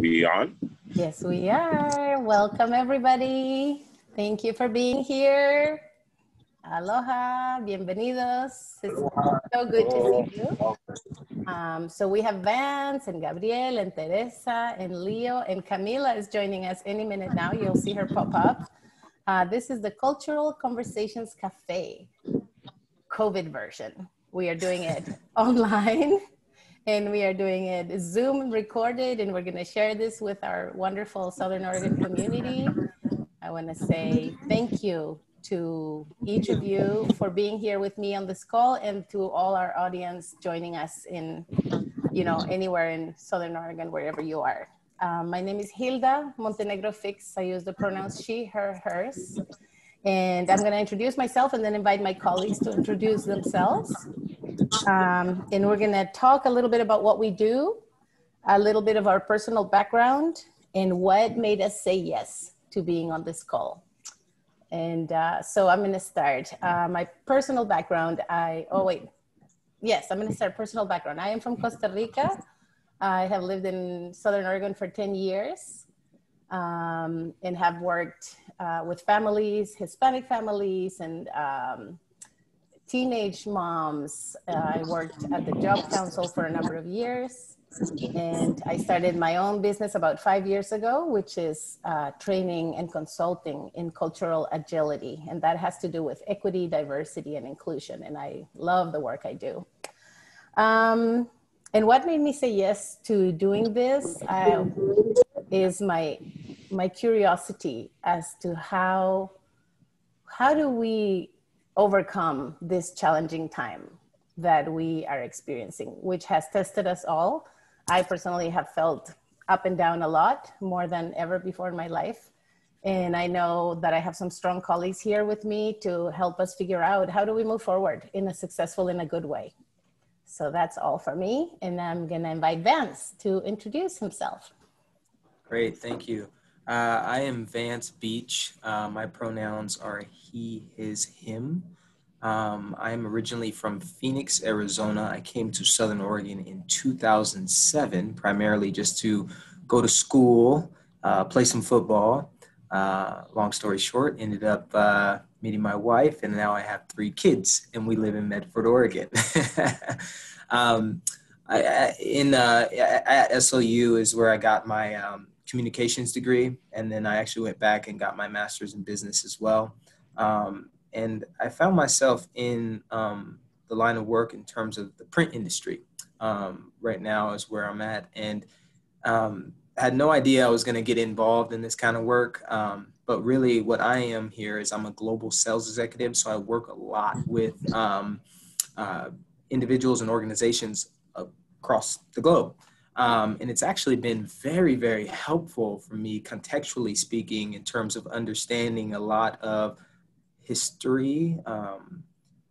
we on? Yes, we are. Welcome, everybody. Thank you for being here. Aloha, bienvenidos. It's so good to see you. So we have Vance and Gabriel and Teresa and Leo, and Camila is joining us any minute now. You'll see her pop up. This is the Cultural Conversations Café COVID version. We are doing it online. And we are doing it Zoom recorded, and we're going to share this with our wonderful Southern Oregon community. I want to say thank you to each of you for being here with me on this call, and to all our audience joining us in, anywhere in Southern Oregon, wherever you are. My name is Gilda, Montenegro-Fix. I use the pronouns she, her, hers. And I'm going to introduce myself and then invite my colleagues to introduce themselves. And we're going to talk a little bit about what we do, a little bit of our personal background, and what made us say yes to being on this call. And so I'm going to start. My personal background, I'm going to start personal background. I am from Costa Rica. I have lived in Southern Oregon for 10 years and have worked with families, Hispanic families, and teenage moms. I worked at the Job Council for a number of years, and I started my own business about 5 years ago, which is training and consulting in cultural agility. And that has to do with equity, diversity, and inclusion. And I love the work I do. And what made me say yes to doing this is my curiosity as to how do we overcome this challenging time that we are experiencing, which has tested us all. I personally have felt up and down a lot, more than ever before in my life. And I know that I have some strong colleagues here with me to help us figure out how do we move forward in a good way. So that's all for me. And I'm gonna invite Vance to introduce himself. Great, thank you. I am Vance Beach. My pronouns are he, his, him. I am originally from Phoenix, Arizona. I came to Southern Oregon in 2007, primarily just to go to school, play some football. Long story short, ended up meeting my wife, and now I have 3 kids, and we live in Medford, Oregon. At SOU is where I got my communications degree, and then I actually went back and got my master's in business as well. And I found myself in the line of work in terms of the print industry. Right now is where I'm at, and had no idea I was going to get involved in this kind of work. But really what I am here is I'm a global sales executive. So I work a lot with individuals and organizations across the globe. And it's actually been very, very helpful for me, contextually speaking, in terms of understanding a lot of history,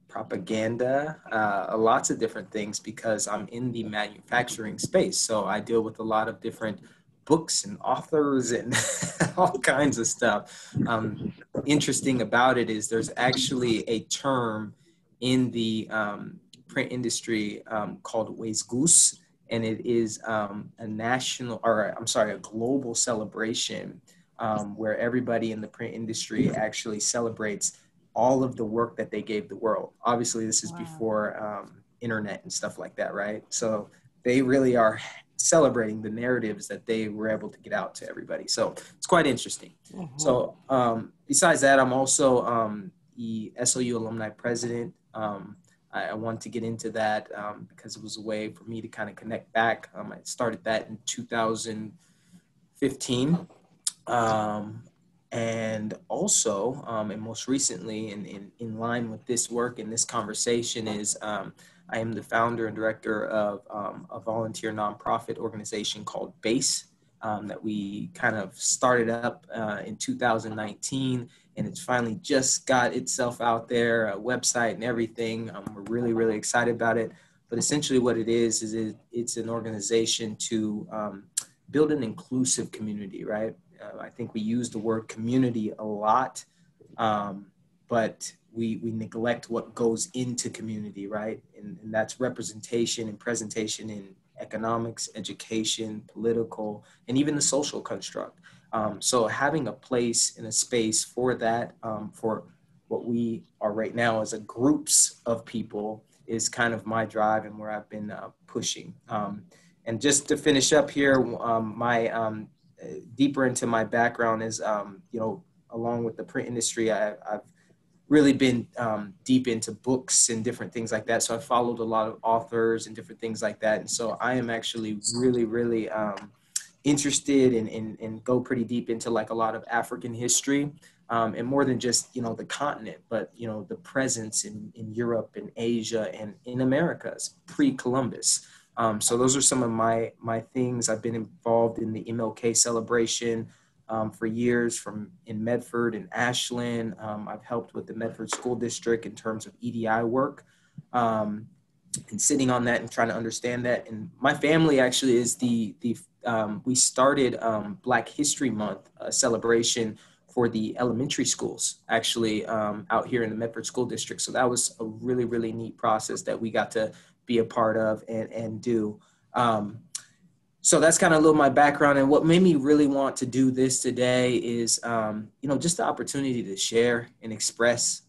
propaganda, lots of different things, because I'm in the manufacturing space. So I deal with a lot of different books and authors and all kinds of stuff. Interesting about it is there's actually a term in the print industry called Weesgoose. And it is a global celebration where everybody in the print industry actually celebrates all of the work that they gave the world. Obviously, this is before internet and stuff like that, right? So they really are celebrating the narratives that they were able to get out to everybody. So it's quite interesting. Mm-hmm. So besides that, I'm also the SOU alumni president. I wanted to get into that because it was a way for me to kind of connect back. I started that in 2015. And also, and most recently, in line with this work and this conversation is I am the founder and director of a volunteer nonprofit organization called BASE that we kind of started up in 2019. And it's finally just got itself out there, a website and everything. We're really, really excited about it. But essentially what it is it's an organization to build an inclusive community, right? I think we use the word community a lot, but we neglect what goes into community, right? And that's representation and presentation economics, education, political, and even the social construct. So having a place and a space for that, for what we are right now as a groups of people is kind of my drive and where I've been pushing. And just to finish up here, deeper into my background is, along with the print industry, I've really been deep into books and different things like that. So I followed a lot of authors and different things like that. And so I am actually really interested and go pretty deep into like a lot of African history, and more than just, the continent, but, the presence in Europe and Asia and in Americas pre-Columbus. So those are some of my things. I've been involved in the MLK celebration for years in Medford and Ashland. I've helped with the Medford School District in terms of EDI work, and sitting on that and trying to understand that. And my family actually is we started Black History Month celebration for the elementary schools, actually, out here in the Medford School District. So that was a really neat process that we got to be a part of and do. So that's kind of a little my background. And what made me really want to do this today is, just the opportunity to share and express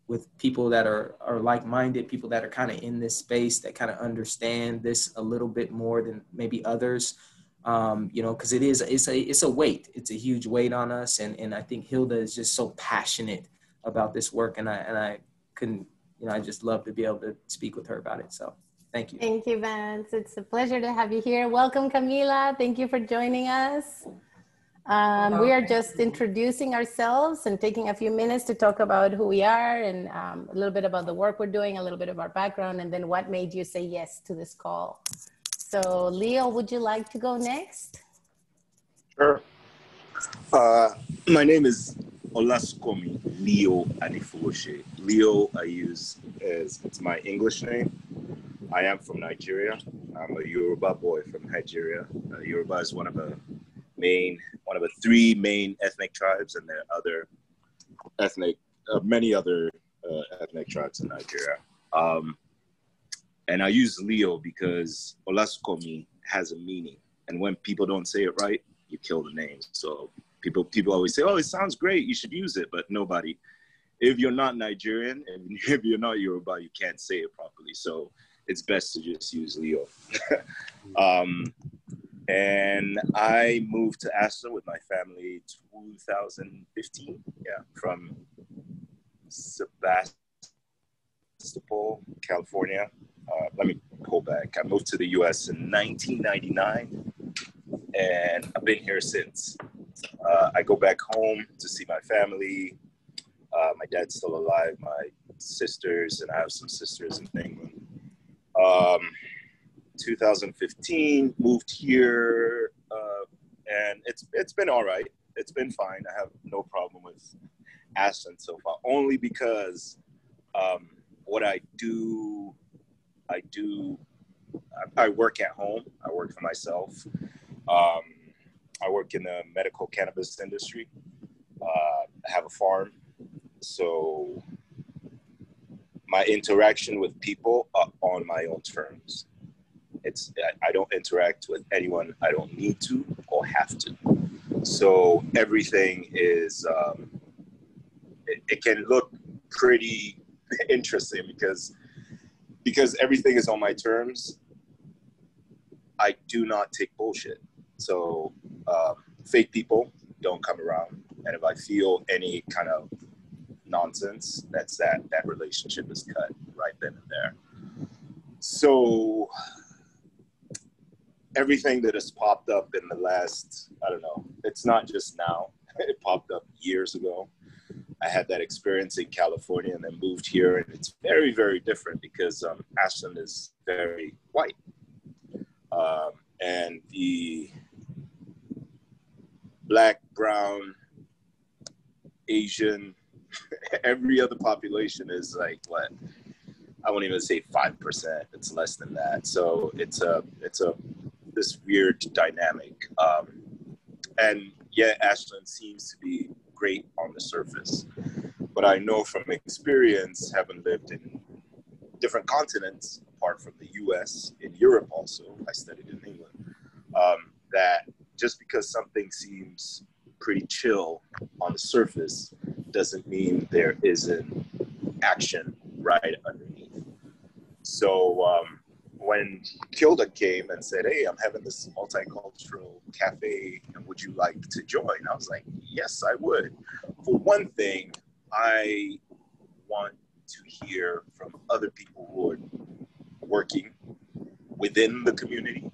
with people that are like-minded, people that are kind of in this space that kind of understand this a little bit more than maybe others. Because it's a weight. It's a huge weight on us. And I think Gilda is just so passionate about this work. And I couldn't, I just love to be able to speak with her about it. So thank you. Thank you, Vance. It's a pleasure to have you here. Welcome, Camila. Thank you for joining us. We are just introducing ourselves and taking a few minutes to talk about who we are and a little bit about the work we're doing, a little bit of our background, and then what made you say yes to this call. So Leo, would you like to go next? Sure. My name is Olaskomi Leo Adifoshe. Leo I use it's my English name. I am from Nigeria. I'm a Yoruba boy from Nigeria. Yoruba is one of the three main ethnic tribes, and there are many other ethnic tribes in Nigeria. And I use Leo because Olaskomi has a meaning. And when people don't say it right, you kill the name. So people always say, oh, it sounds great, you should use it. But nobody, if you're not Nigerian and if you're not Yoruba, you can't say it properly. So it's best to just use Leo. And I moved to Ashland with my family 2015, from Sebastopol, California. Let me pull back. I moved to the US in 1999, and I've been here since. I go back home to see my family. My dad's still alive, my sisters, and I have some sisters in England. 2015, moved here, and it's been all right. It's been fine. I have no problem with Ashland so far, only because what I work at home. I work for myself. I work in the medical cannabis industry. I have a farm. So my interaction with people are on my own terms. I don't interact with anyone I don't need to or have to. So everything is, it can look pretty interesting because everything is on my terms. I do not take bullshit. So fake people don't come around. And if I feel any kind of nonsense, that relationship is cut right then and there. So everything that has popped up in the last, I don't know, it's not just now. It popped up years ago. I had that experience in California and then moved here, and it's very, very different because Ashland is very white. And the Black, brown, Asian, every other population is like, what? I won't even say 5%. It's less than that. So it's this weird dynamic. And yeah, Ashland seems to be great on the surface. But I know from experience, having lived in different continents, apart from the US, in Europe also, I studied in England, that just because something seems pretty chill on the surface doesn't mean there isn't action right underneath. So when Gilda came and said, hey, I'm having this multicultural cafe, and would you like to join? I was like, yes, I would. For one thing, I want to hear from other people who are working within the community,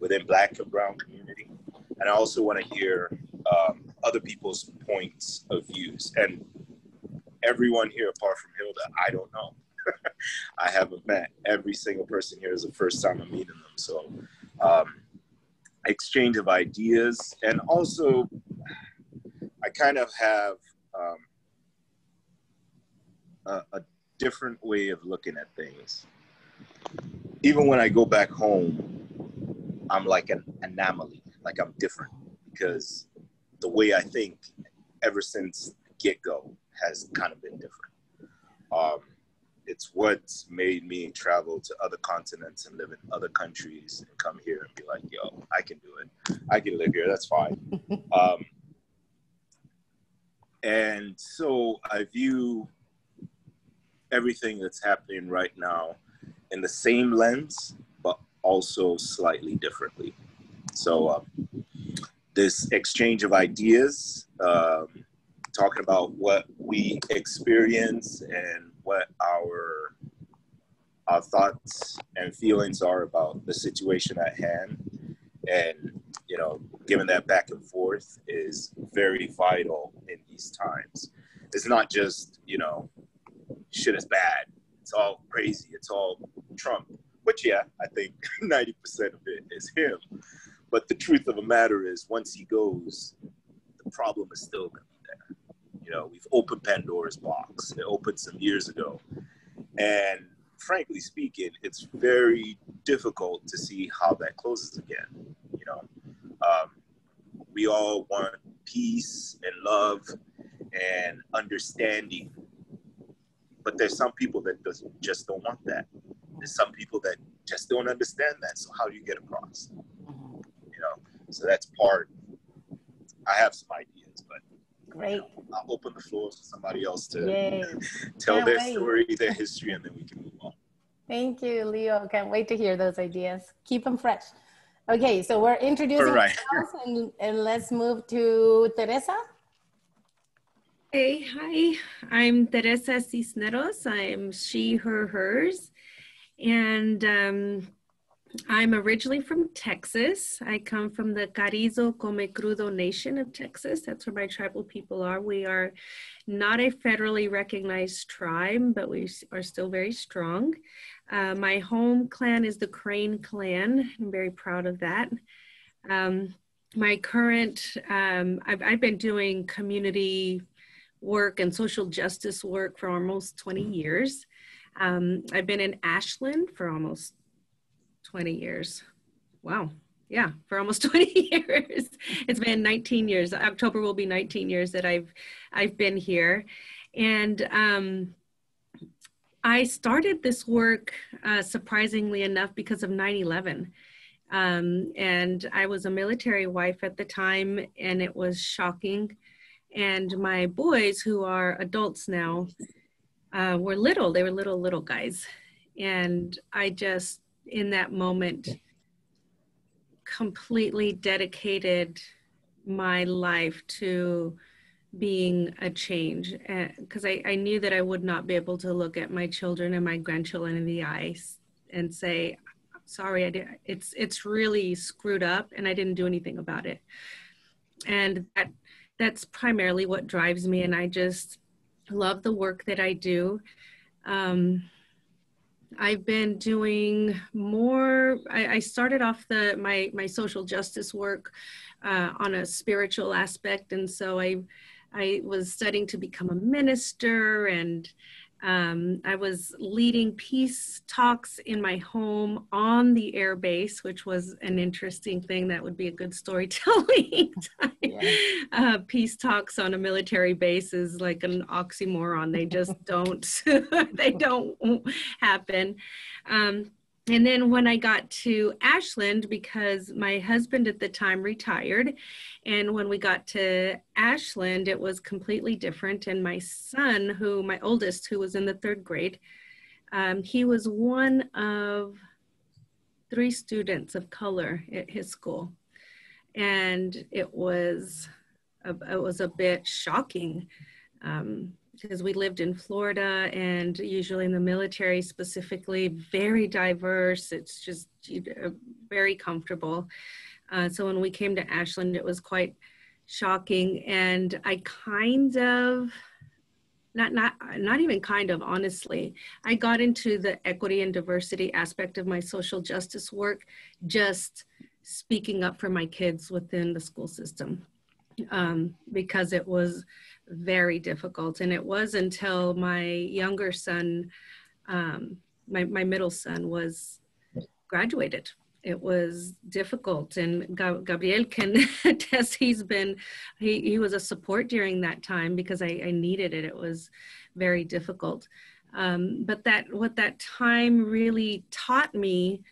within Black and Brown community. And I also want to hear other people's points of views. And everyone here, apart from Gilda, I don't know. I haven't met every single person here. Is the first time I'm meeting them. So exchange of ideas. And also, I kind of have a different way of looking at things. Even when I go back home, I'm like an anomaly, like I'm different, because the way I think ever since get-go has kind of been different. It's what's made me travel to other continents and live in other countries and come here and be like, yo, I can do it. I can live here, that's fine. And so I view everything that's happening right now in the same lens, but also slightly differently. So this exchange of ideas, talking about what we experience and what our thoughts and feelings are about the situation at hand. And, you know, given that back and forth is very vital in these times. It's not just, you know, shit is bad. It's all crazy. It's all Trump. Which, yeah, I think 90% of it is him. But the truth of the matter is, once he goes, the problem is still going to be there. You know, we've opened Pandora's box. It opened some years ago. And frankly speaking, it's very difficult to see how that closes again. You know, we all want peace and love and understanding. But there's some people that just don't want that. There's some people that just don't understand that. So how do you get across? You know, so that's part. I have some ideas, but great. You know, I'll open the floor for somebody else to tell their story, their history, and then we can move on. Thank you, Leo. Can't wait to hear those ideas. Keep them fresh. Okay, so we're introducing ourselves, and let's move to Teresa. Hey, hi, I'm Teresa Cisneros. I'm she, her, hers. And I'm originally from Texas. I come from the Carrizo Come Crudo Nation of Texas. That's where my tribal people are. We are not a federally recognized tribe, but we are still very strong. My home clan is the Crane clan. I'm very proud of that. My current, I've been doing community work and social justice work for almost 20 years. I've been in Ashland for almost 20 years. Wow. Yeah, for almost 20 years. It's been 19 years. October will be 19 years that I've been here. And I started this work, surprisingly enough, because of 9/11. And I was a military wife at the time, and it was shocking. And my boys, who are adults now, were little. They were little guys. And I just, in that moment, completely dedicated my life to being a change, because I knew that I would not be able to look at my children and my grandchildren in the eyes and say, sorry, it's really screwed up and I didn't do anything about it. And that's primarily what drives me, and I just love the work that I do. I've been doing more, I started off my social justice work on a spiritual aspect, and so I was studying to become a minister, and I was leading peace talks in my home on the air base, which was an interesting thing. That would be a good storytelling time. Yeah. Peace talks on a military base is like an oxymoron. They just don't, they don't happen. And then when I got to Ashland, because my husband at the time retired, and when we got to Ashland, it was completely different. And my son, my oldest, who was in the 3rd grade, he was one of 3 students of color at his school. And it was a bit shocking. Because we lived in Florida, and usually in the military specifically, very diverse. It's just very comfortable. So when we came to Ashland, it was quite shocking. And I kind of, not even kind of, honestly, I got into the equity and diversity aspect of my social justice work, just speaking up for my kids within the school system. Because it was very difficult. And it was until my younger son, my middle son, was graduated. It was difficult. And Gabriel can attest, he was a support during that time because I needed it. It was very difficult. But what that time really taught me,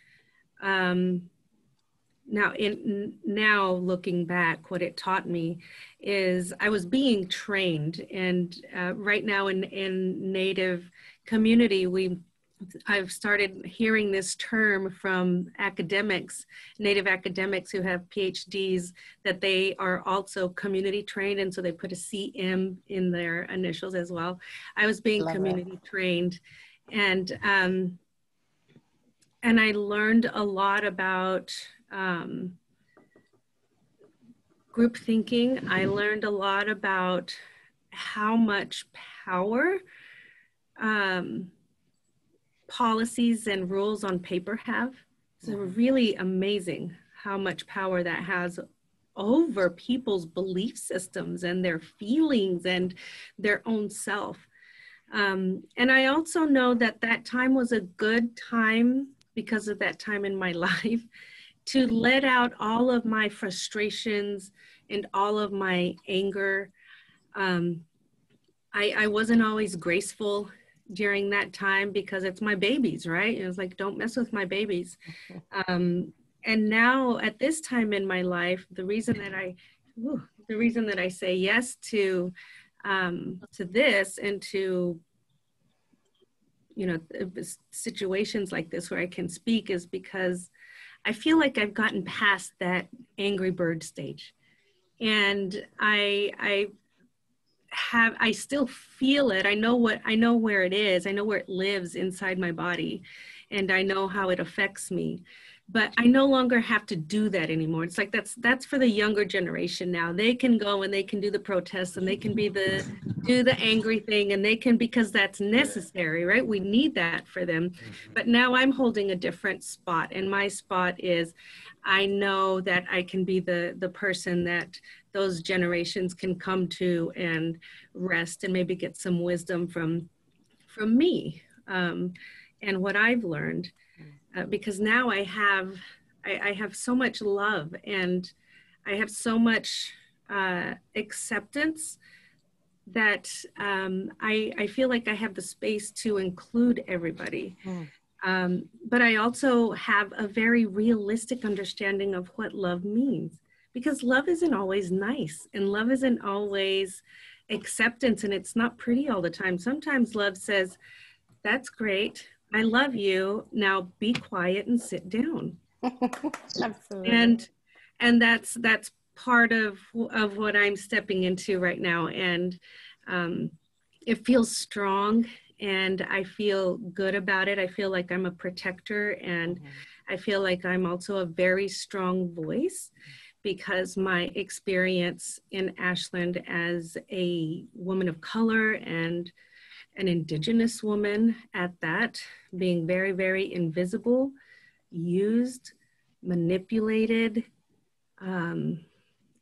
now looking back, what it taught me is I was being trained. And right now in Native community, I've started hearing this term from academics, Native academics who have PhDs, that they are also community trained. And so they put a CM in their initials as well. I was being community trained. And I learned a lot about group thinking. I learned a lot about how much power policies and rules on paper have. It's really amazing how much power that has over people's belief systems and their feelings and their own self. And I also know that that time was a good time, because of that time in my life, to let out all of my frustrations and all of my anger. I wasn't always graceful during that time because it's my babies, right? It was like, don't mess with my babies. And now at this time in my life, the reason that I say yes to this and to, situations like this where I can speak is because I feel like I've gotten past that angry bird stage. And I still feel it. I know where it is. I know where it lives inside my body, and I know how it affects me. But I no longer have to do that anymore. It's like that's for the younger generation now. They can go and they can do the protests and they can do the angry thing, and they can, because that's necessary, right? We need that for them. But now I'm holding a different spot, and my spot is I know that I can be the person that those generations can come to and rest and maybe get some wisdom from me and what I've learned. Because now I have so much love, and I have so much acceptance that I feel like I have the space to include everybody. But I also have a very realistic understanding of what love means, because love isn't always nice, and love isn't always acceptance, and it's not pretty all the time. Sometimes love says, that's great, I love you, now be quiet and sit down. Absolutely. And that's part of what I'm stepping into right now. And it feels strong, and I feel good about it. I feel like I'm a protector, and I feel like I'm also a very strong voice, because my experience in Ashland as a woman of color and an Indigenous woman at that, being very, very invisible, used, manipulated,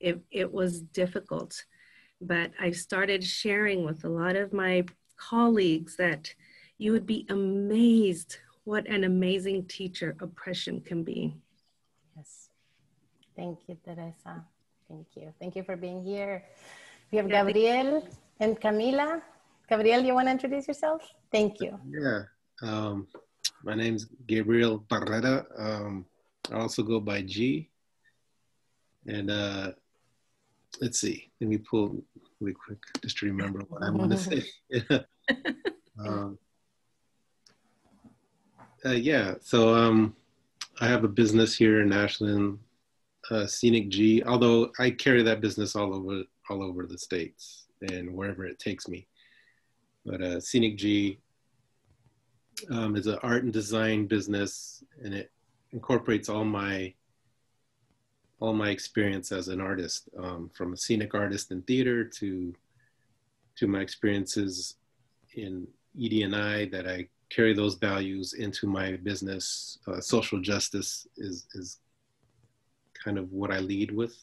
it was difficult. But I started sharing with a lot of my colleagues that you would be amazed what an amazing teacher oppression can be. Yes. Thank you, Teresa. Thank you. Thank you for being here. We have Gabriel and Camila. Gabriel, you want to introduce yourself? Thank you. Yeah. My name's Gabriel Barrera. I also go by G. And let's see, let me pull really quick just to remember what I want to say. Yeah, so I have a business here in Ashland, Scenic G, although I carry that business all over the States and wherever it takes me. But Scenic G is an art and design business, and it incorporates all my experience as an artist, from a scenic artist in theater to my experiences in ED&I, that I carry those values into my business. Social justice is kind of what I lead with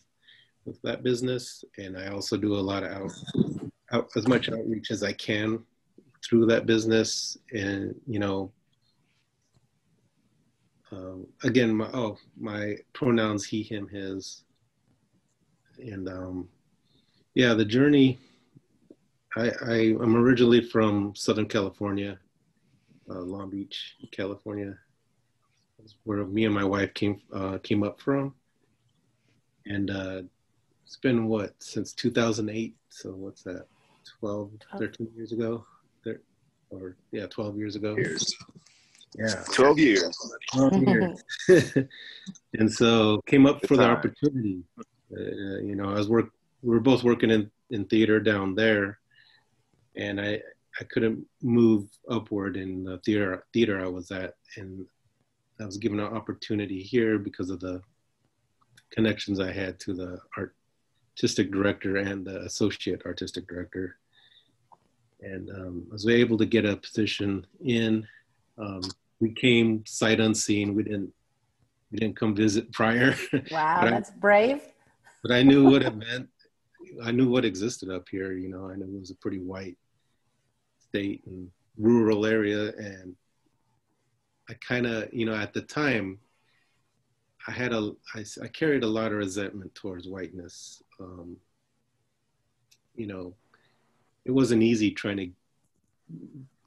that business. And I also do a lot of as much outreach as I can through that business. And, you know, again, my pronouns, he, him, his. And yeah, the journey, I'm originally from Southern California, Long Beach, California. That's where me and my wife came up from. And it's been what, since 2008? So what's that, 13 years ago? 12 years ago. Yeah, 12 years. 12 years. And so came up for the opportunity. You know, we were both working in theater down there, and I couldn't move upward in the theater I was at, and I was given an opportunity here because of the connections I had to the artistic director and the associate artistic director. And I was able to get a position in. We came sight unseen. We didn't come visit prior. Wow, that's brave. But I knew what it meant. I knew what existed up here. You know, I knew it was a pretty white state and rural area. And I kind of, you know, at the time, I carried a lot of resentment towards whiteness. You know, it wasn't easy trying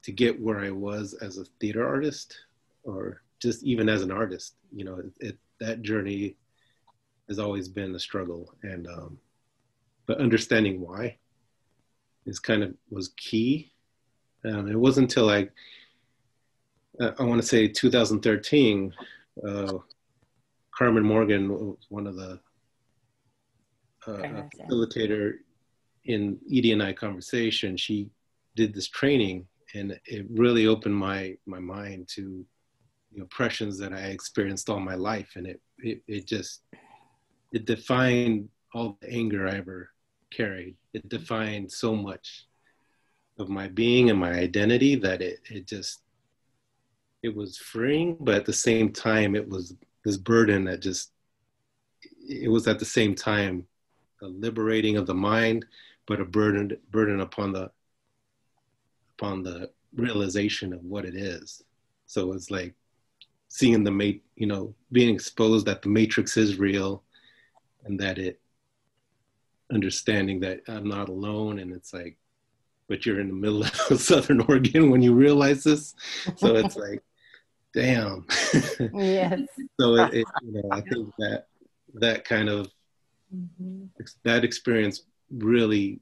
to get where I was as a theater artist, or just even as an artist. You know, that journey has always been a struggle, and but understanding why was key. It wasn't until I want to say 2013, Carmen Morgan was one of the facilitator in ED&I conversation. She did this training, and it really opened my mind to the oppressions that I experienced all my life. And it defined all the anger I ever carried. It defined so much of my being and my identity that it was freeing, but at the same time, it was this burden that it was at the same time a liberating of the mind, but a burden upon the realization of what it is. So it's like seeing being exposed that the matrix is real, and that understanding that I'm not alone. And it's like, but you're in the middle of Southern Oregon when you realize this. So it's like, damn. Yes. So you know, I think that kind of, that experience really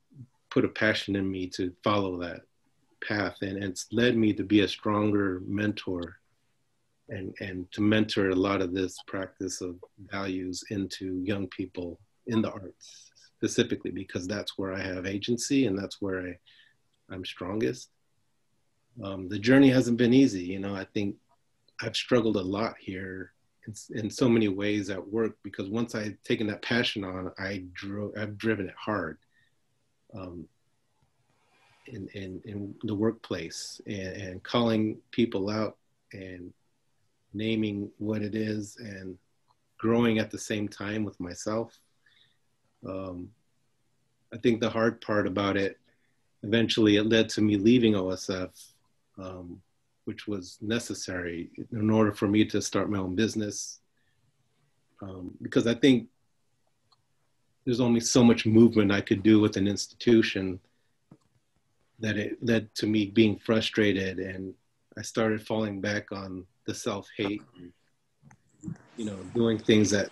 put a passion in me to follow that path, and it's led me to be a stronger mentor and to mentor a lot of this practice of values into young people in the arts, specifically because that's where I have agency and that's where I'm strongest. The journey hasn't been easy. You know, I think I've struggled a lot here in so many ways at work, because once I've taken that passion on, I've driven it hard in the workplace, and calling people out and naming what it is and growing at the same time with myself. I think the hard part about it, eventually it led to me leaving OSF, which was necessary in order for me to start my own business. Because I think there's only so much movement I could do with an institution, that it led to me being frustrated, and I started falling back on the self-hate, you know, doing things that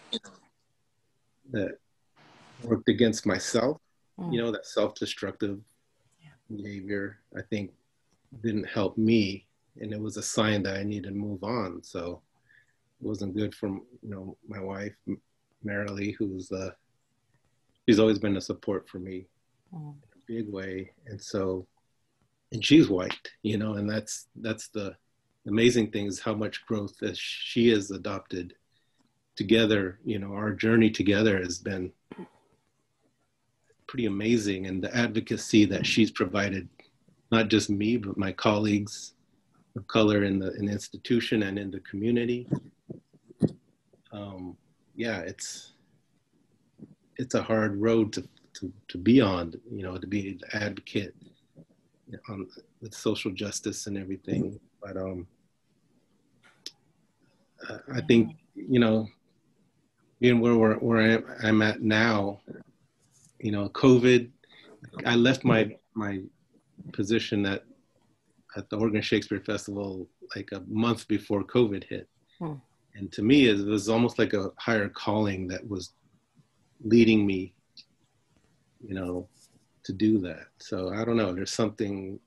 worked against myself, you know, that self-destructive behavior, I think didn't help me. And it was a sign that I needed to move on. So it wasn't good for, you know, my wife, Marilee, she's always been a support for me in a big way. And so, and she's white, you know, and that's the amazing thing is how much growth that she has adopted together. You know, our journey together has been pretty amazing, and the advocacy that she's provided, not just me, but my colleagues of color in the institution and in the community. Yeah, it's a hard road to be on, you know, to be the advocate on with social justice and everything. But I think, you know, being where I'm at now, you know, COVID, I left my position at the Oregon Shakespeare Festival like a month before COVID hit. And to me, it was almost like a higher calling that was leading me, you know, to do that. So I don't know, there's something,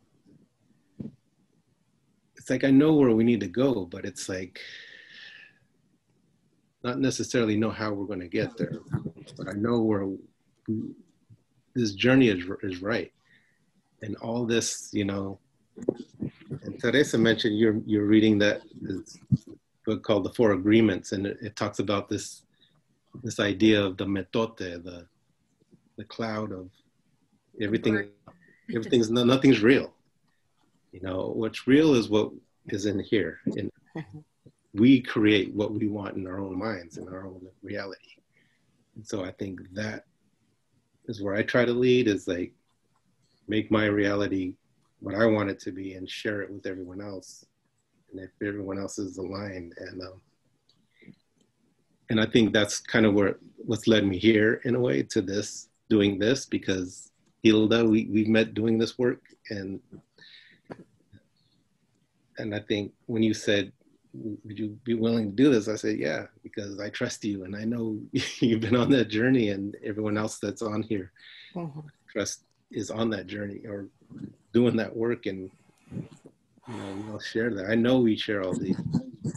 it's like I know where we need to go, but it's like, not necessarily know how we're going to get there, but I know where this journey is right. And all this, you know, and Teresa mentioned you're reading this book called The Four Agreements, and it talks about this idea of the metote, the cloud of nothing's real. You know, what's real is what is in here, and we create what we want in our own minds, in our own reality. And so I think that is where I try to lead, is like make my reality what I want it to be and share it with everyone else. And if everyone else is aligned, and I think that's kind of what's led me here in a way to doing this, because Gilda, we've met doing this work, and I think when you said, would you be willing to do this? I said, yeah, because I trust you, and I know you've been on that journey, and everyone else that's on here, trust is on that journey or doing that work, and you know, we'll share that. I know we share all these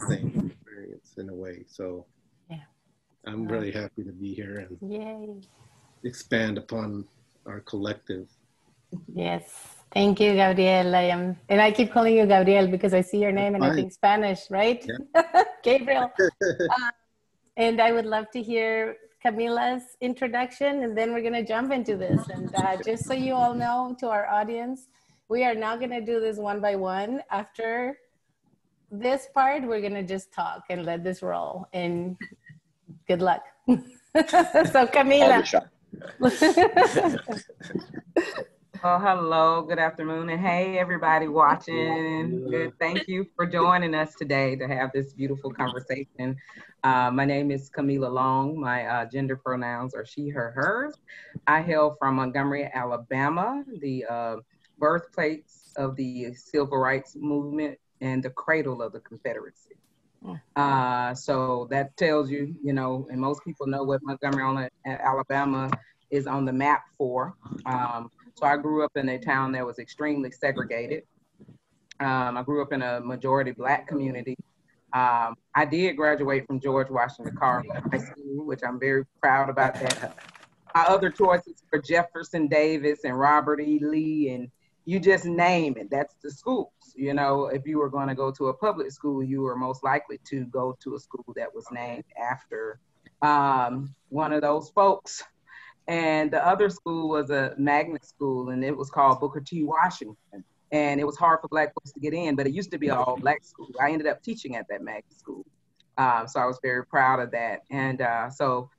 same experience in a way, so yeah, I'm really happy to be here and expand upon our collective. Yes. Thank you, Gabriel. And I keep calling you Gabriel because I see your name and I think Spanish, right? Yeah. Gabriel. And I would love to hear Camila's introduction, and then we're going to jump into this. And just so you all know, to our audience, we are now going to do this one by one. After this part, we're going to just talk and let this roll. And good luck. So, Camila. Oh, hello, good afternoon, and hey, everybody watching. Good. Thank you for joining us today to have this beautiful conversation. My name is Camila Long. My gender pronouns are she, her, hers. I hail from Montgomery, Alabama, the birthplace of the civil rights movement and the cradle of the Confederacy. So that tells you, you know, and most people know what Montgomery, Alabama is on the map for. So I grew up in a town that was extremely segregated. I grew up in a majority Black community. I did graduate from George Washington Carver High School, which I'm very proud about that. My other choices were Jefferson Davis and Robert E. Lee, and you just name it, that's the schools. You know, if you were going to go to a public school, you were most likely to go to a school that was named after one of those folks. And the other school was a magnet school, and it was called Booker T. Washington. And it was hard for Black folks to get in, but it used to be an all Black school. I ended up teaching at that magnet school. So I was very proud of that. And so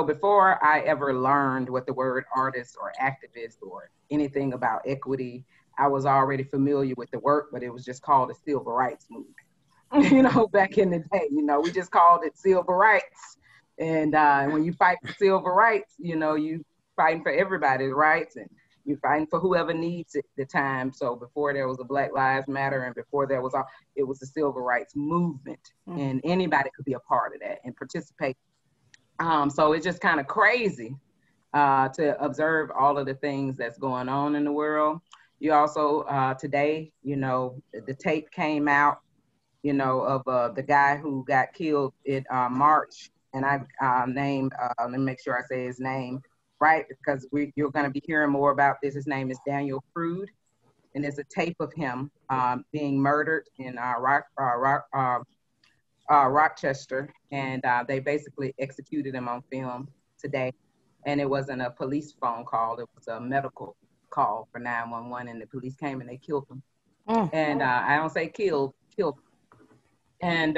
before I ever learned what the word artist or activist or anything about equity, I was already familiar with the work, but it was just called the civil rights movement. You know, back in the day, you know, we just called it civil rights. And when you fight for civil rights, you know, you fighting for everybody's rights. And You're fighting for whoever needs it at the time. So before there was a Black Lives Matter, and before there was it was the civil rights movement, and anybody could be a part of that and participate. So it's just kind of crazy to observe all of the things that's going on in the world. You also, today, you know, the tape came out, you know, of the guy who got killed in March. And I named, let me make sure I say his name right, because you're going to be hearing more about this. His name is Daniel Crude. And there's a tape of him being murdered in Rochester. And they basically executed him on film today. And it wasn't a police phone call. It was a medical call for 911. And the police came and they killed him. And I don't say killed. And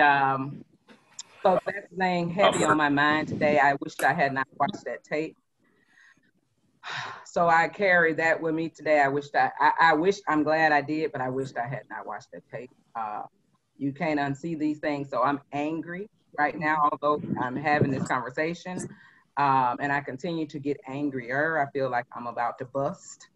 so that's laying heavy on my mind today. I wish I had not watched that tape. So I carry that with me today. I'm glad I did, but I wished I had not watched that tape. You can't unsee these things. So I'm angry right now, although I'm having this conversation. And I continue to get angrier. I feel like I'm about to bust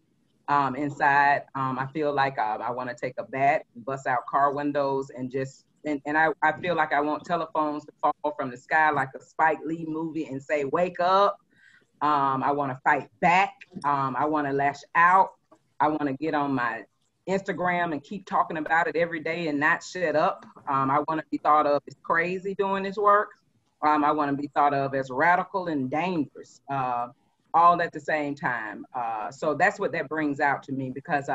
inside. I feel like I want to take a bat, bust out car windows, and just, and I feel like I want telephones to fall from the sky like a Spike Lee movie and say, wake up. I want to fight back. I want to lash out. I want to get on my Instagram and keep talking about it every day and not shut up. I want to be thought of as crazy doing this work. I want to be thought of as radical and dangerous, all at the same time. So that's what that brings out to me, because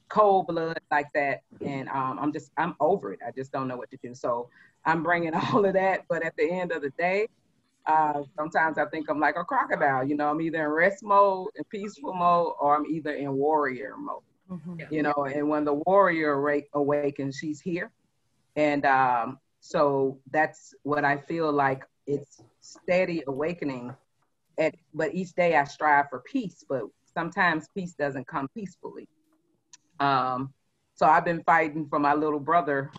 cold blood like that, and I'm over it. I just don't know what to do. So I'm bringing all of that, but at the end of the day, sometimes I think I'm like a crocodile. You know, I'm either in rest mode, in peaceful mode, or I'm either in warrior mode. You know, and when the warrior awakens, she's here. And so that's what I feel like. It's steady awakening. But each day I strive for peace, but sometimes peace doesn't come peacefully. So I've been fighting for my little brother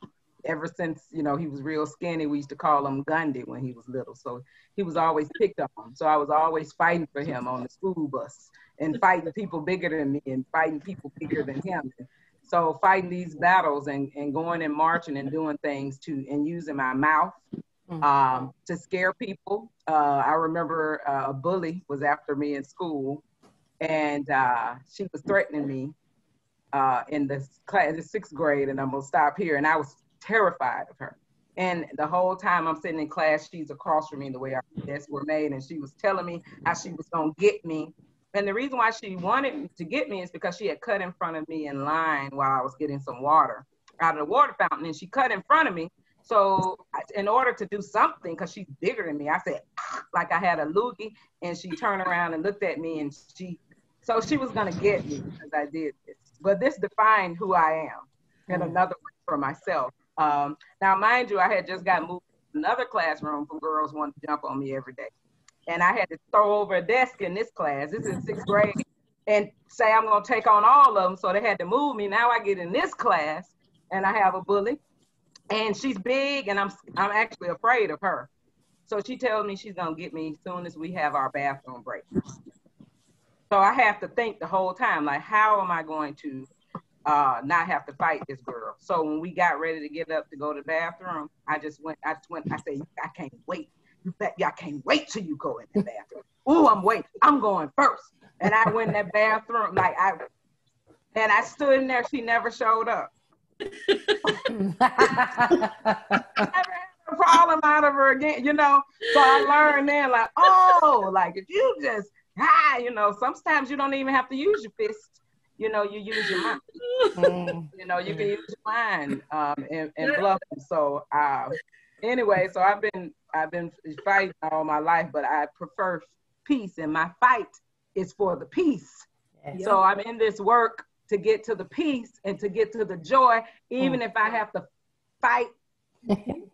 ever since, you know, he was real skinny. We used to call him Gundy when he was little. So he was always picked on. So I was always fighting for him on the school bus and fighting people bigger than me and fighting people bigger than him. So fighting these battles and going and marching and doing things and using my mouth to scare people. I remember a bully was after me in school, and she was threatening me in the class, in the 6th grade, and I'm gonna stop here. And I was terrified of her. And the whole time I'm sitting in class, she's across from me, the way our desks were made, and she was telling me how she was gonna get me. And the reason why she wanted to get me is because she had cut in front of me in line while I was getting some water out of the water fountain, and she cut in front of me. So in order to do something, because she's bigger than me, I said, like I had a loogie, and she turned around and looked at me, and so she was gonna get me because I did this. But this defined who I am in another way for myself. Now, mind you, I had just got moved to another classroom from girls wanting to jump on me every day. And I had to throw over a desk in this class. This is 6th grade, and say I'm gonna take on all of them. So they had to move me. Now I get in this class and I have a bully, and she's big, and I'm actually afraid of her. So she tells me she's gonna get me as soon as we have our bathroom break. So I have to think the whole time, like, how am I going to not have to fight this girl? So when we got ready to get up to go to the bathroom, I said, I can't wait. I can't wait till you go in the bathroom. Ooh, I'm waiting. I'm going first. And I went in that bathroom, and I stood in there. She never showed up. Never had a problem out of her again, you know. So I learned then, like, oh, like if you just, you know, sometimes you don't even have to use your fist. You know, you use your mind. You know, you can use your mind and bluff. So anyway, so I've been fighting all my life, but I prefer peace, and my fight is for the peace. Yes. So I'm in this work to get to the peace and to get to the joy, even if I have to fight,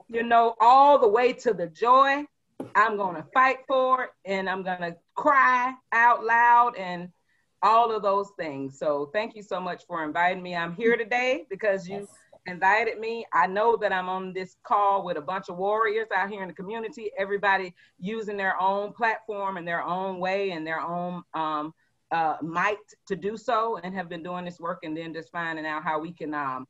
you know, all the way to the joy. I'm gonna fight for it, and I'm gonna cry out loud and all of those things. So thank you so much for inviting me. I'm here today because you invited me. I know that I'm on this call with a bunch of warriors out here in the community, everybody using their own platform and their own way and their own might to do so, and have been doing this work, and then just finding out how we can,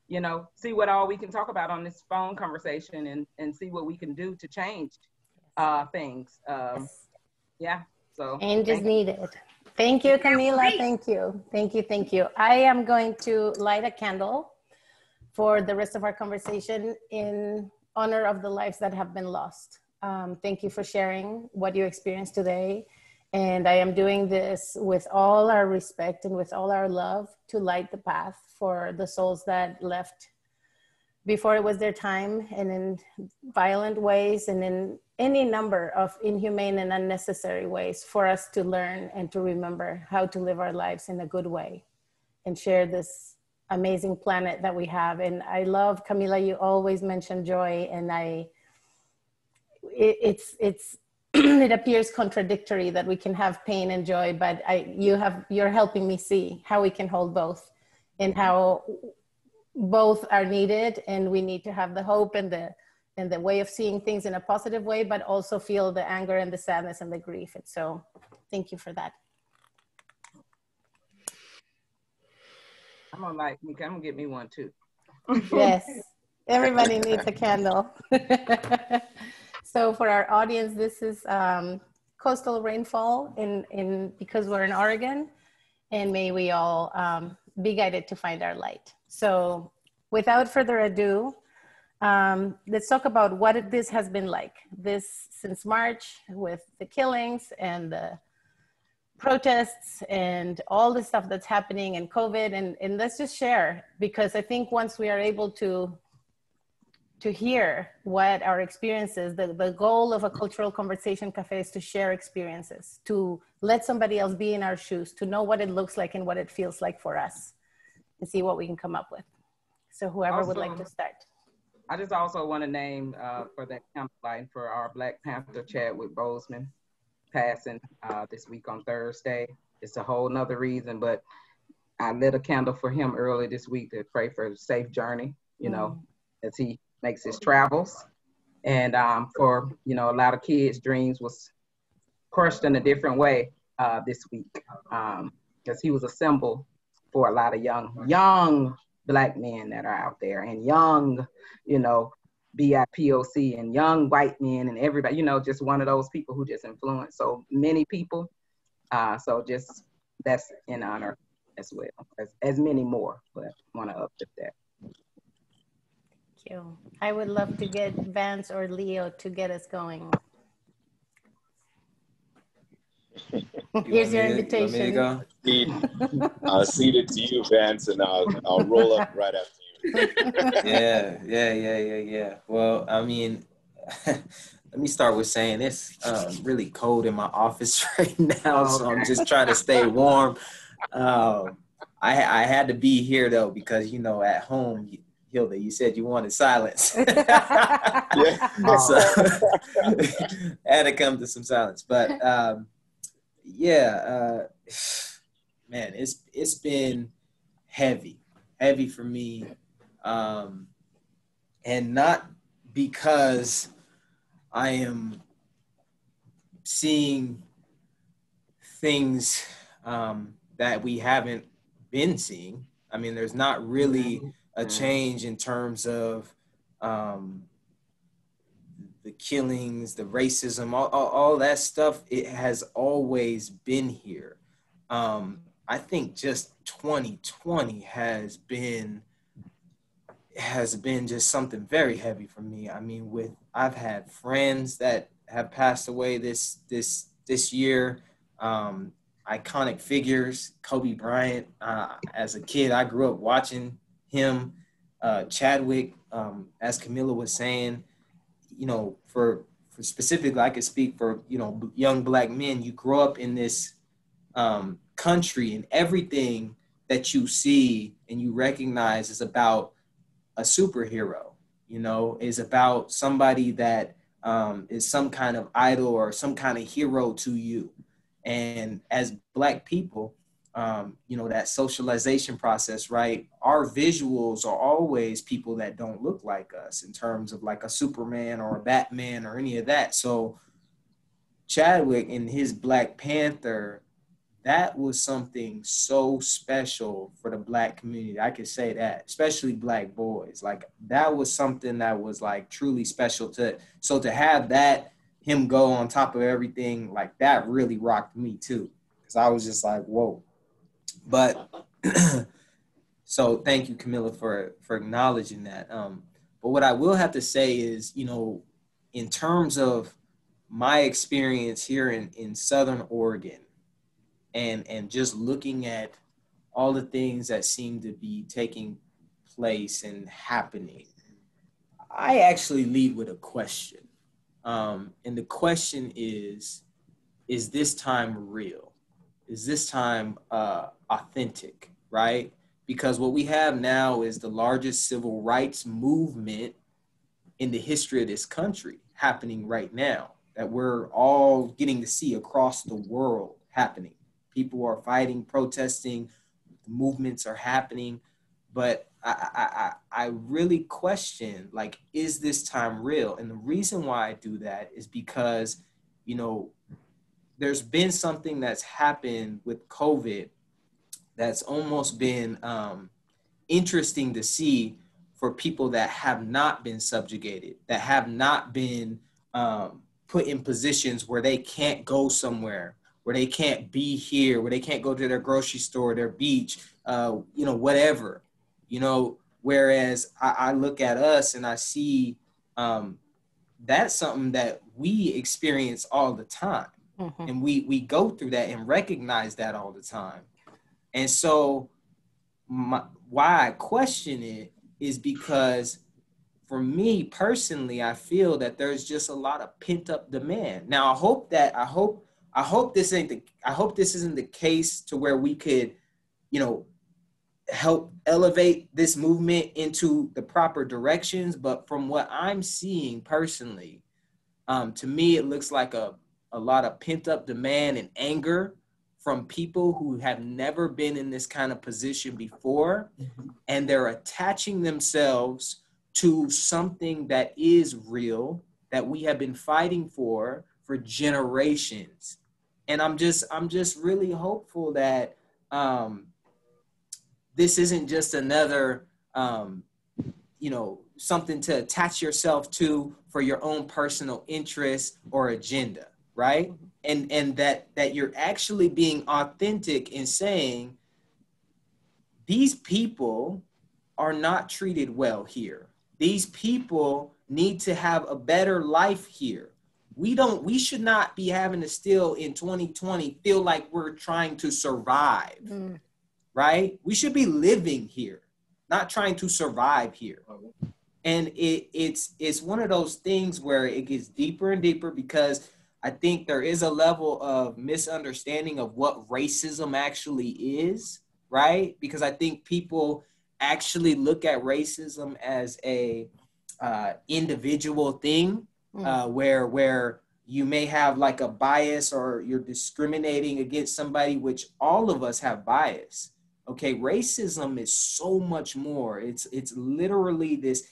you know, see what all we can talk about on this phone conversation, and see what we can do to change things. Yeah, so. Change is needed. Thank you, Camila. Thank you. Thank you. Thank you. I am going to light a candle for the rest of our conversation in honor of the lives that have been lost. Thank you for sharing what you experienced today. And I am doing this with all our respect and with all our love to light the path for the souls that left before it was their time, and in violent ways and in any number of inhumane and unnecessary ways, for us to learn and to remember how to live our lives in a good way and share this amazing planet that we have. And I love, Camila, you always mention joy, and it appears contradictory that we can have pain and joy, but you're helping me see how we can hold both, and how both are needed, and we need to have the hope and the way of seeing things in a positive way, but also feel the anger and the sadness and the grief. And so thank you for that. I'm gonna get me one too. Yes, everybody needs a candle. So for our audience, this is coastal rainfall because we're in Oregon, and may we all be guided to find our light. So without further ado, let's talk about what this has been like since March, with the killings and the protests and all the stuff that's happening, and COVID, and let's just share, because I think once we are able to hear what our experiences, the goal of a cultural conversation cafe is to share experiences, to let somebody else be in our shoes, to know what it looks like and what it feels like for us, and see what we can come up with. So whoever would like to start. I just also want to name for that campfire for our Black Panther Chadwick Boseman passing this week on Thursday. It's a whole nother reason, but I lit a candle for him early this week to pray for a safe journey, you know, as he makes his travels. And for, you know, a lot of kids' dreams was crushed in a different way this week, because he was a symbol for a lot of young Black men that are out there, and young, you know, BIPOC, and young white men, and everybody, you know, just one of those people who just influenced so many people. So just that's in honor as well as many more, but want to uplift that. Thank you. I would love to get Vance or Leo to get us going. Here's your invitation. I'll cede it to you, Vance, and I'll roll up right after you. Yeah. Well, I mean, let me start with saying it's really cold in my office right now, so I'm just trying to stay warm. I had to be here though, because, you know, at home, Gilda, you said you wanted silence. So I had to come to some silence. But man, it's been heavy for me. And not because I am seeing things that we haven't been seeing. I mean, there's not really a change in terms of the killings, the racism, all that stuff. It has always been here. I think just 2020 has been just something very heavy for me. I mean, I've had friends that have passed away this year. Iconic figures, Kobe Bryant. As a kid, I grew up watching him. Chadwick, as Camila was saying, you know, for specifically, I could speak for, you know, young Black men. You grow up in this country, and everything that you see and you recognize is about a superhero, you know, is about somebody that is some kind of idol or some kind of hero to you. And as Black people, you know, that socialization process, right? Our visuals are always people that don't look like us in terms of like a Superman or a Batman or any of that. So Chadwick in his Black Panther, that was something so special for the Black community. I could say that, especially Black boys. Like, that was something that was like truly special so to have that, him go on top of everything, like that really rocked me too. Cause I was just like, whoa. But so thank you, Camilla, for acknowledging that. But what I will have to say is, you know, in terms of my experience here in Southern Oregon, and just looking at all the things that seem to be taking place and happening, I actually lead with a question. And the question is this time real? Is this time authentic, right? Because what we have now is the largest civil rights movement in the history of this country happening right now, that we're all getting to see across the world happening. People are fighting, protesting, movements are happening, but I really question, like, is this time real? And the reason why I do that is because, you know, there's been something that's happened with COVID that's almost been interesting to see for people that have not been subjugated, that have not been put in positions where they can't go somewhere, where they can't be here, where they can't go to their grocery store, their beach, you know, whatever, you know, whereas I look at us and I see that's something that we experience all the time. Mm-hmm. And we go through that and recognize that all the time. And so why I question it is because for me personally, I feel that there's just a lot of pent up demand. Now, I hope this isn't the case to where we could, you know, help elevate this movement into the proper directions. But from what I'm seeing personally, to me, it looks like a lot of pent up demand and anger from people who have never been in this kind of position before. And they're attaching themselves to something that is real, that we have been fighting for generations. And I'm just really hopeful that this isn't just another, you know, something to attach yourself to for your own personal interest or agenda, right? And that you're actually being authentic in saying, these people are not treated well here. These people need to have a better life here. We should not be having to still in 2020 feel like we're trying to survive, right? We should be living here, not trying to survive here. And it's one of those things where it gets deeper and deeper, because I think there is a level of misunderstanding of what racism actually is, right? Because I think people actually look at racism as a individual thing, where you may have like a bias or you're discriminating against somebody, which all of us have bias. Okay, racism is so much more. It's literally this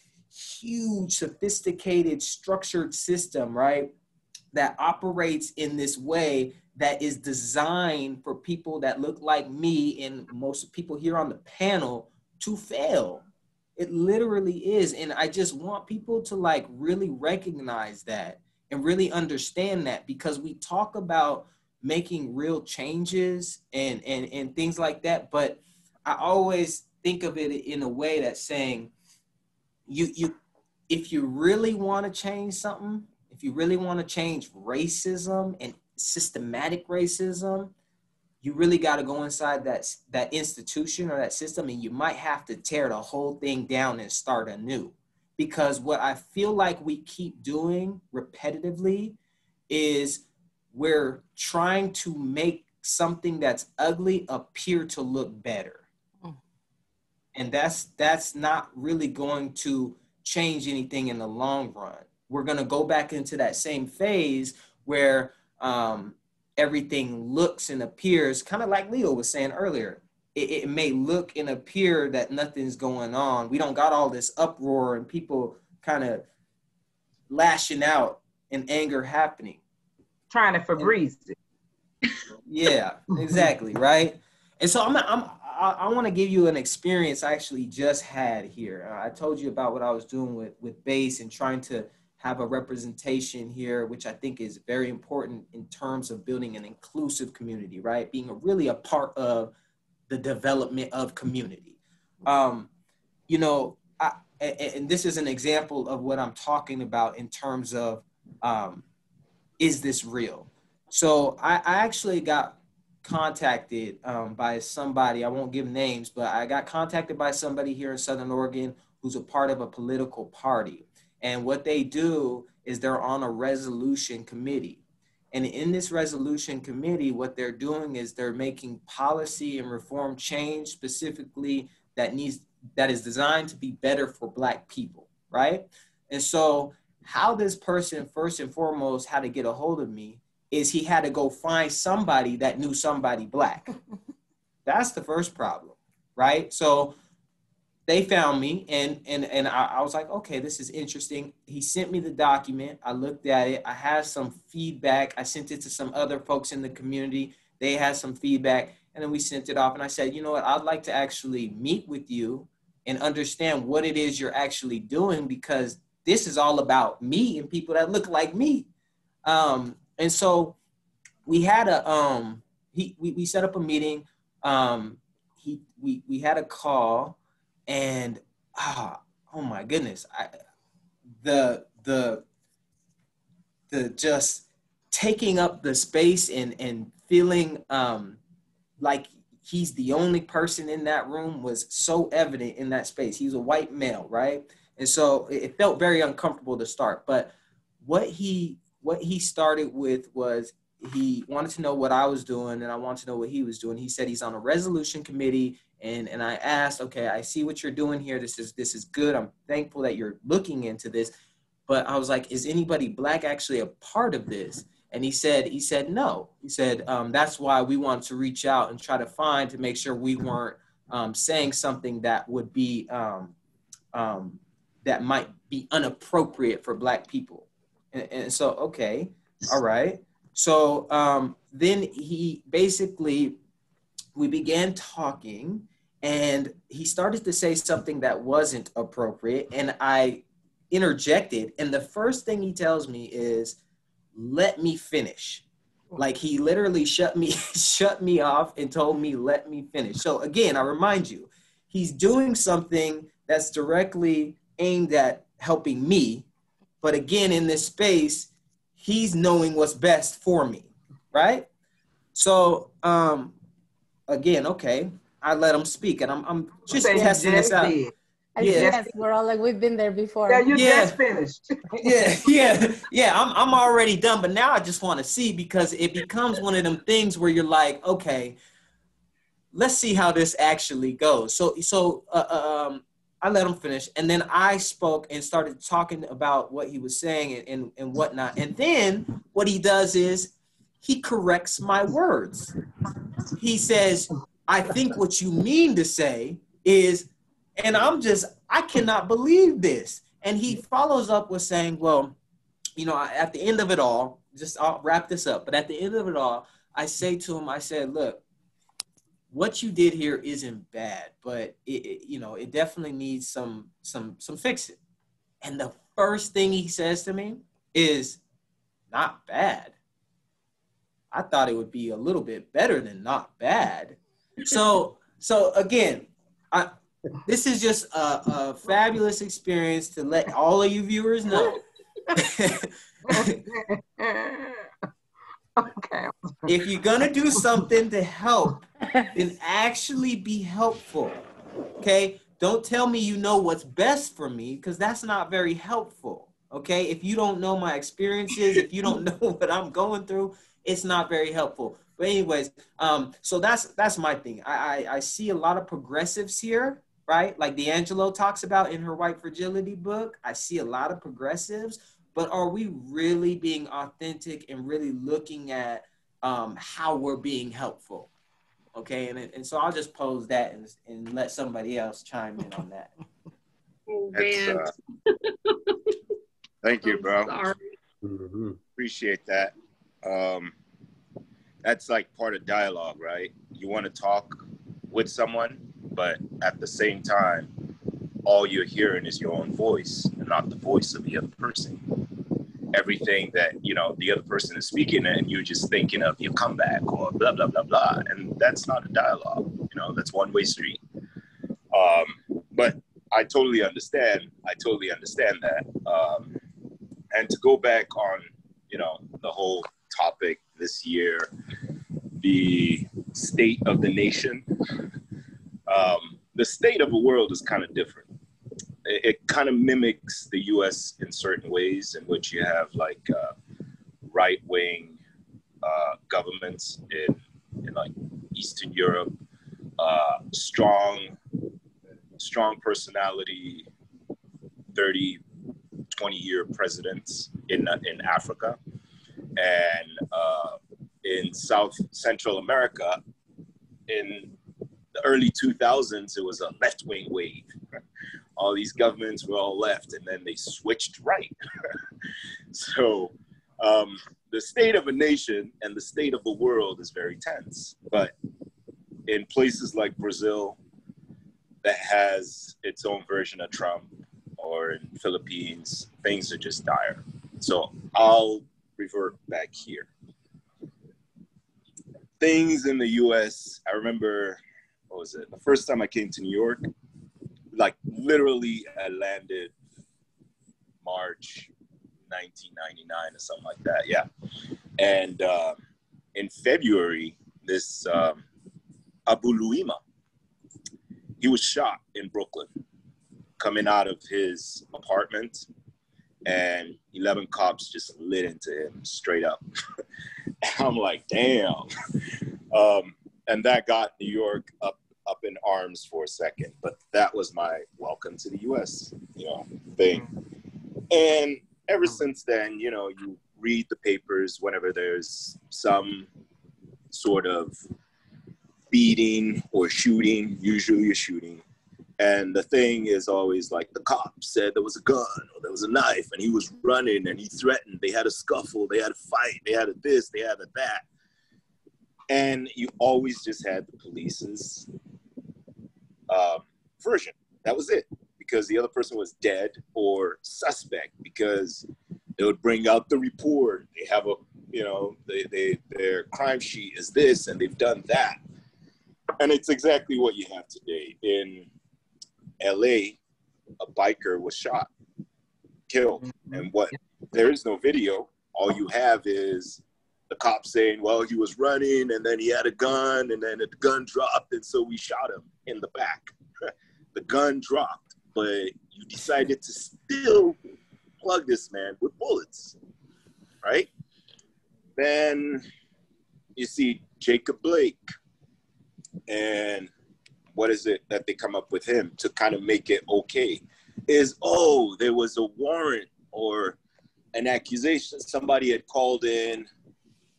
huge, sophisticated, structured system, right, that operates in this way that is designed for people that look like me and most people here on the panel to fail. It literally is. And I just want people to like really recognize that and really understand that, because we talk about making real changes and things like that. But I always think of it in a way that's saying, if you really want to change something, if you really want to change racism and systematic racism, you really got to go inside that institution or that system, and you might have to tear the whole thing down and start anew. Because what I feel like we keep doing repetitively is we're trying to make something that's ugly appear to look better. And that's not really going to change anything in the long run. We're going to go back into that same phase where everything looks and appears kind of like Leo was saying earlier. It may look and appear that nothing's going on. We don't got all this uproar and people kind of lashing out and anger happening. Trying to Febreze it. Yeah, exactly, right? And so I want to give you an experience I actually just had here. I told you about what I was doing with BASE and trying to have a representation here, which I think is very important in terms of building an inclusive community, right? Being really a part of the development of community. You know, and this is an example of what I'm talking about in terms of, is this real? So I actually got contacted by somebody, I won't give names, but I got contacted by somebody here in Southern Oregon who's a part of a political party. And what they do is they're on a resolution committee. And in this resolution committee, what they're doing is they're making policy and reform change specifically that is designed to be better for Black people, right? And so how this person first and foremost had to get a hold of me is he had to go find somebody that knew somebody Black. That's the first problem, right? So they found me and I was like, okay, this is interesting. He sent me the document. I looked at it. I had some feedback. I sent it to some other folks in the community. They had some feedback and then we sent it off and I said, you know what, I'd like to actually meet with you and understand what it is you're actually doing because this is all about me and people that look like me. And so we had we set up a meeting. We had a call and oh my goodness, the just taking up the space and feeling like he's the only person in that room was so evident in that space. He's a white male, right? And so it felt very uncomfortable to start. But what he started with was he wanted to know what I was doing and I wanted to know what he was doing. He said he's on a resolution committee and I asked, okay, I see what you're doing here. This is good. I'm thankful that you're looking into this. But I was like, is anybody Black actually a part of this? And he said no. He said, that's why we wanted to reach out and try to make sure we weren't saying something that would be, that might be inappropriate for Black people. And so, okay, all right. So then we began talking and he started to say something that wasn't appropriate. And I interjected. And the first thing he tells me is, let me finish. Like he literally shut me off and told me, let me finish. So again, I remind you, he's doing something that's directly aimed at helping me. But again, in this space, he's knowing what's best for me, right? So again, okay, I let him speak and I'm just testing this out. Yes, we're all like, we've been there before. Yeah, you just finished. yeah. I'm already done, but now I just want to see because it becomes one of them things where you're like, okay, let's see how this actually goes. So I let him finish, and then I spoke and started talking about what he was saying and whatnot. And then what he does is he corrects my words. He says, I think what you mean to say is, and I cannot believe this. And he follows up with saying, well, you know, at the end of it all, I'll wrap this up. But at the end of it all, I say to him, I said, look, what you did here isn't bad, but it definitely needs some fixing. And the first thing he says to me is, not bad. I thought it would be a little bit better than not bad. So again, this is just a fabulous experience to let all of you viewers know. Okay. If you're gonna do something to help, then actually be helpful. Okay? Don't tell me you know what's best for me, because that's not very helpful. Okay? If you don't know my experiences, if you don't know what I'm going through, it's not very helpful. But anyways, so that's my thing. I see a lot of progressives here, right? Like D'Angelo talks about in her White Fragility book. I see a lot of progressives, but are we really being authentic and really looking at how we're being helpful? Okay, and so I'll just pose that and let somebody else chime in on that. Oh, man. Thank you, bro. Mm-hmm. Appreciate that. that's like part of dialogue, right? You want to talk with someone, but at the same time, all you're hearing is your own voice and not the voice of the other person. Everything that, you know, the other person is speaking and you're just thinking of your comeback or blah, blah, blah, blah. And that's not a dialogue, you know, that's one-way street. But I totally understand that. And to go back on, you know, the whole topic this year, the state of the nation, the state of the world is kind of different. It kind of mimics the US in certain ways, in which you have like right-wing governments in like Eastern Europe, strong personality, 30, 20-year presidents in Africa. And in Central America, in the early 2000s, it was a left-wing wave. All these governments were all left, and then they switched right. So the state of a nation and the state of the world is very tense. But in places like Brazil, that has its own version of Trump, or in Philippines, things are just dire. So I'll revert back here. Things in the US, I remember, what was it? The first time I came to New York, like literally I landed March 1999 or something like that, yeah. And in February, this Abu Luima, he was shot in Brooklyn, coming out of his apartment, and 11 cops just lit into him straight up. I'm like, damn. And that got New York up in arms for a second, but that was my welcome to the US, you know, thing. And ever since then, you know, you read the papers whenever there's some sort of beating or shooting, usually a shooting. And the thing is always like, the cop said there was a gun or there was a knife and he was running and he threatened. They had a scuffle, they had a fight, they had a this, they had a that. And you always just had the police's version. That was it, because the other person was dead or suspect, because they would bring out the report. They have a, you know, their crime sheet is this and they've done that. And it's exactly what you have today. In LA, a biker was shot, killed. And what, there is no video. All you have is the cop saying, well, he was running and then he had a gun and then the gun dropped and so we shot him in the back. The gun dropped, but you decided to still plug this man with bullets, right? Then you see Jacob Blake, and what is it that they come up with him to kind of make it okay? Is, oh, there was a warrant or an accusation. Somebody had called in.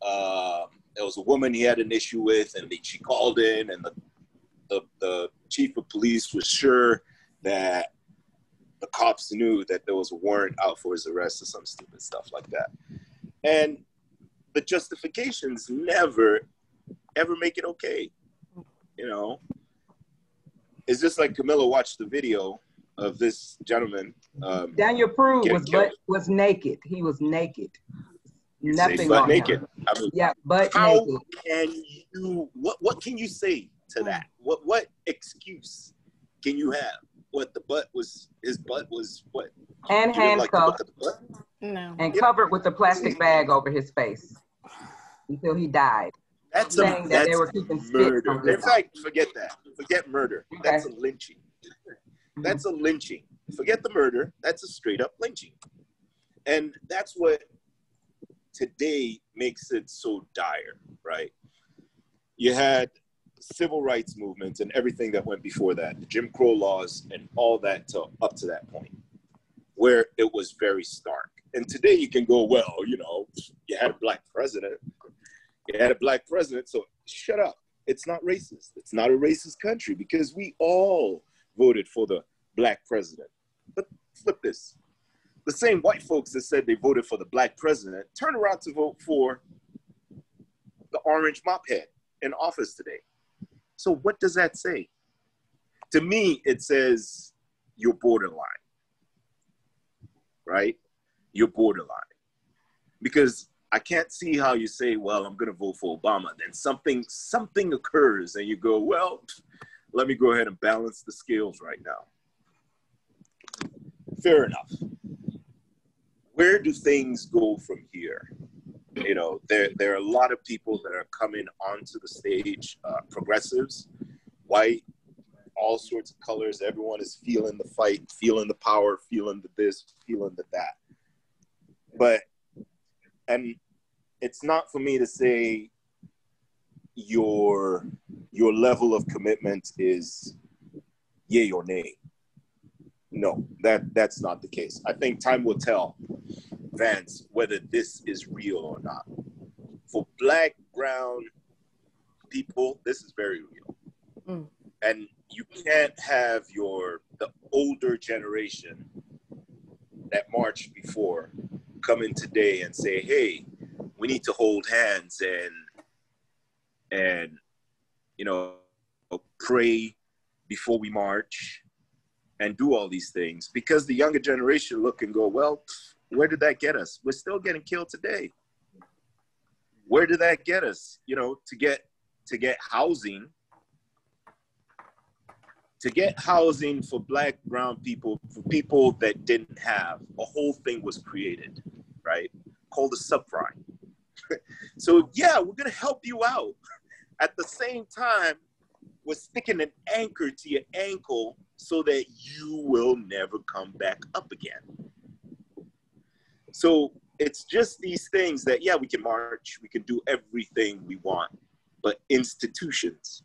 There was a woman he had an issue with, and she called in, and the chief of police was sure that the cops knew that there was a warrant out for his arrest or some stupid stuff like that. And the justifications never, ever make it okay. You know, it's just like Camilla watched the video of this gentleman. Daniel Prue was naked. He was naked. Nothing butt on naked. him. I mean, yeah, but how naked. can you? What can you say to that? What excuse can you have? What, the butt was? His butt was what? And handcuffed. No. And covered with a plastic bag over his face until he died. That's saying that they were keeping murder. In fact, forget that. Forget murder. Okay. That's a lynching. That's a lynching. Forget the murder. That's a straight up lynching. And that's what today makes it so dire, right? You had civil rights movements and everything that went before that, the Jim Crow laws and all that up to that point, where it was very stark. And today you can go, well, you know, you had a black president. You had a black president, so shut up. It's not racist. It's not a racist country because we all voted for the black president. But flip this. The same white folks that said they voted for the black president turn around to vote for the orange mop head in office today. So what does that say? To me, it says you're borderline, right? You're borderline. Because I can't see how you say, well, I'm going to vote for Obama. Then something occurs and you go, well, let me go ahead and balance the scales right now. Fair enough. Where do things go from here? You know, there are a lot of people that are coming onto the stage, progressives, white, all sorts of colors. Everyone is feeling the fight, feeling the power, feeling the this, feeling the that. But, and it's not for me to say your level of commitment is yay or nay. No, that's not the case. I think time will tell, Vance, whether this is real or not. For Black, brown people, this is very real. Mm. And you can't have the older generation that marched before come in today and say, hey, we need to hold hands and you know, pray before we march and do all these things, because the younger generation look and go, well, where did that get us? We're still getting killed today. Where did that get us? You know, to get housing, for Black, brown people, for people that didn't have, a whole thing was created, right? Called a subprime. So yeah, we're gonna help you out. At the same time, we're sticking an anchor to your ankle so that you will never come back up again. So it's just these things that, yeah, we can march, we can do everything we want, but institutions,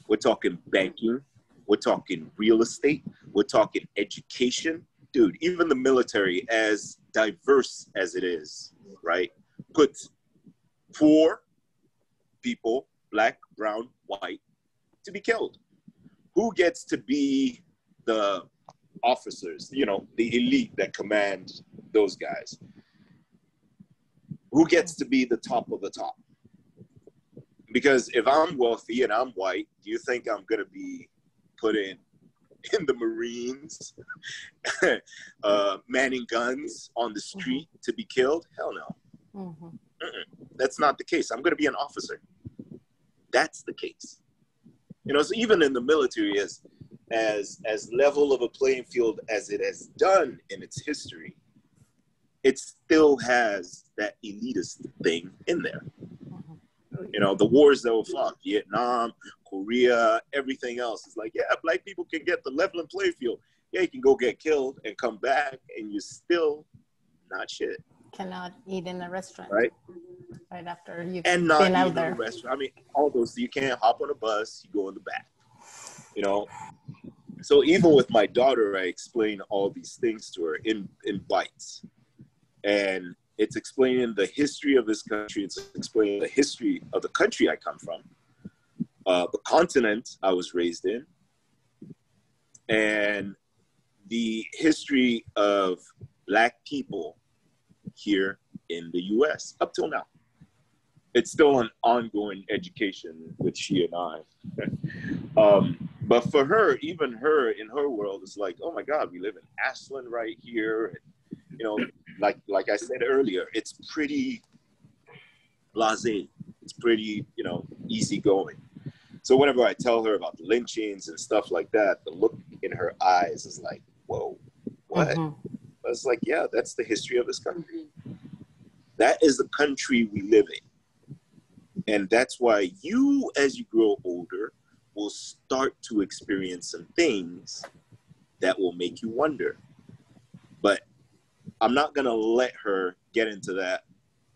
we're talking banking, we're talking real estate, we're talking education. Dude, even the military, as diverse as it is, right, puts poor people, Black, brown, white, to be killed. Who gets to be the officers, you know, the elite that command those guys? Who gets to be the top of the top? Because if I'm wealthy and I'm white, do you think I'm going to be put in the Marines, manning guns on the street to be killed? Hell no. That's not the case. I'm going to be an officer. That's the case. You know, so even in the military, as level of a playing field as it has done in its history, it still has that elitist thing in there. You know, the wars that were fought, Vietnam, Korea, everything else, is like, yeah, Black people can get the leveling playing field. Yeah, you can go get killed and come back and you're still not shit. Cannot eat in a restaurant. Right after you've and not been out eat there. in a restaurant. I mean, all those, you can't hop on a bus, you go in the back. You know? So even with my daughter, I explain all these things to her in bites. And it's explaining the history of this country. It's explaining the history of the country I come from, the continent I was raised in, and the history of Black people here in the US up till now. It's still an ongoing education with she and I. But for her, even her, in her world, it's like, oh my God, we live in Ashland right here. And, you know, like I said earlier, it's pretty blasé. It's pretty, you know, easygoing. So whenever I tell her about the lynchings and stuff like that, the look in her eyes is like, whoa, what? But it's like, yeah, that's the history of this country. That is the country we live in. And that's why you, as you grow older, will start to experience some things that will make you wonder. But I'm not going to let her get into that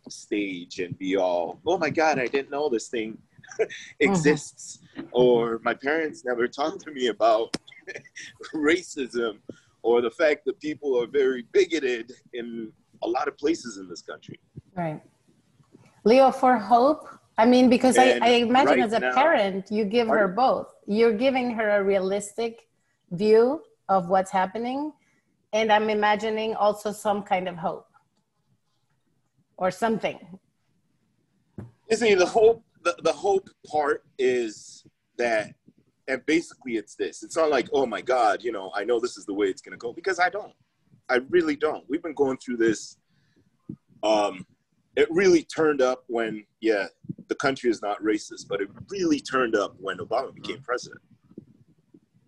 stage and be all, oh my God, I didn't know this thing exists. Or my parents never talked to me about racism, or the fact that people are very bigoted in a lot of places in this country. Right. Leo, for hope, I mean, because I imagine as a parent, you give her both. You're giving her a realistic view of what's happening. And I'm imagining also some kind of hope or something. You see, the hope part is that, and basically it's this. It's not like, oh my God, you know, I know this is the way it's going to go, because I don't. I really don't. We've been going through this. It really turned up when, yeah, the country is not racist, but it really turned up when Obama became president.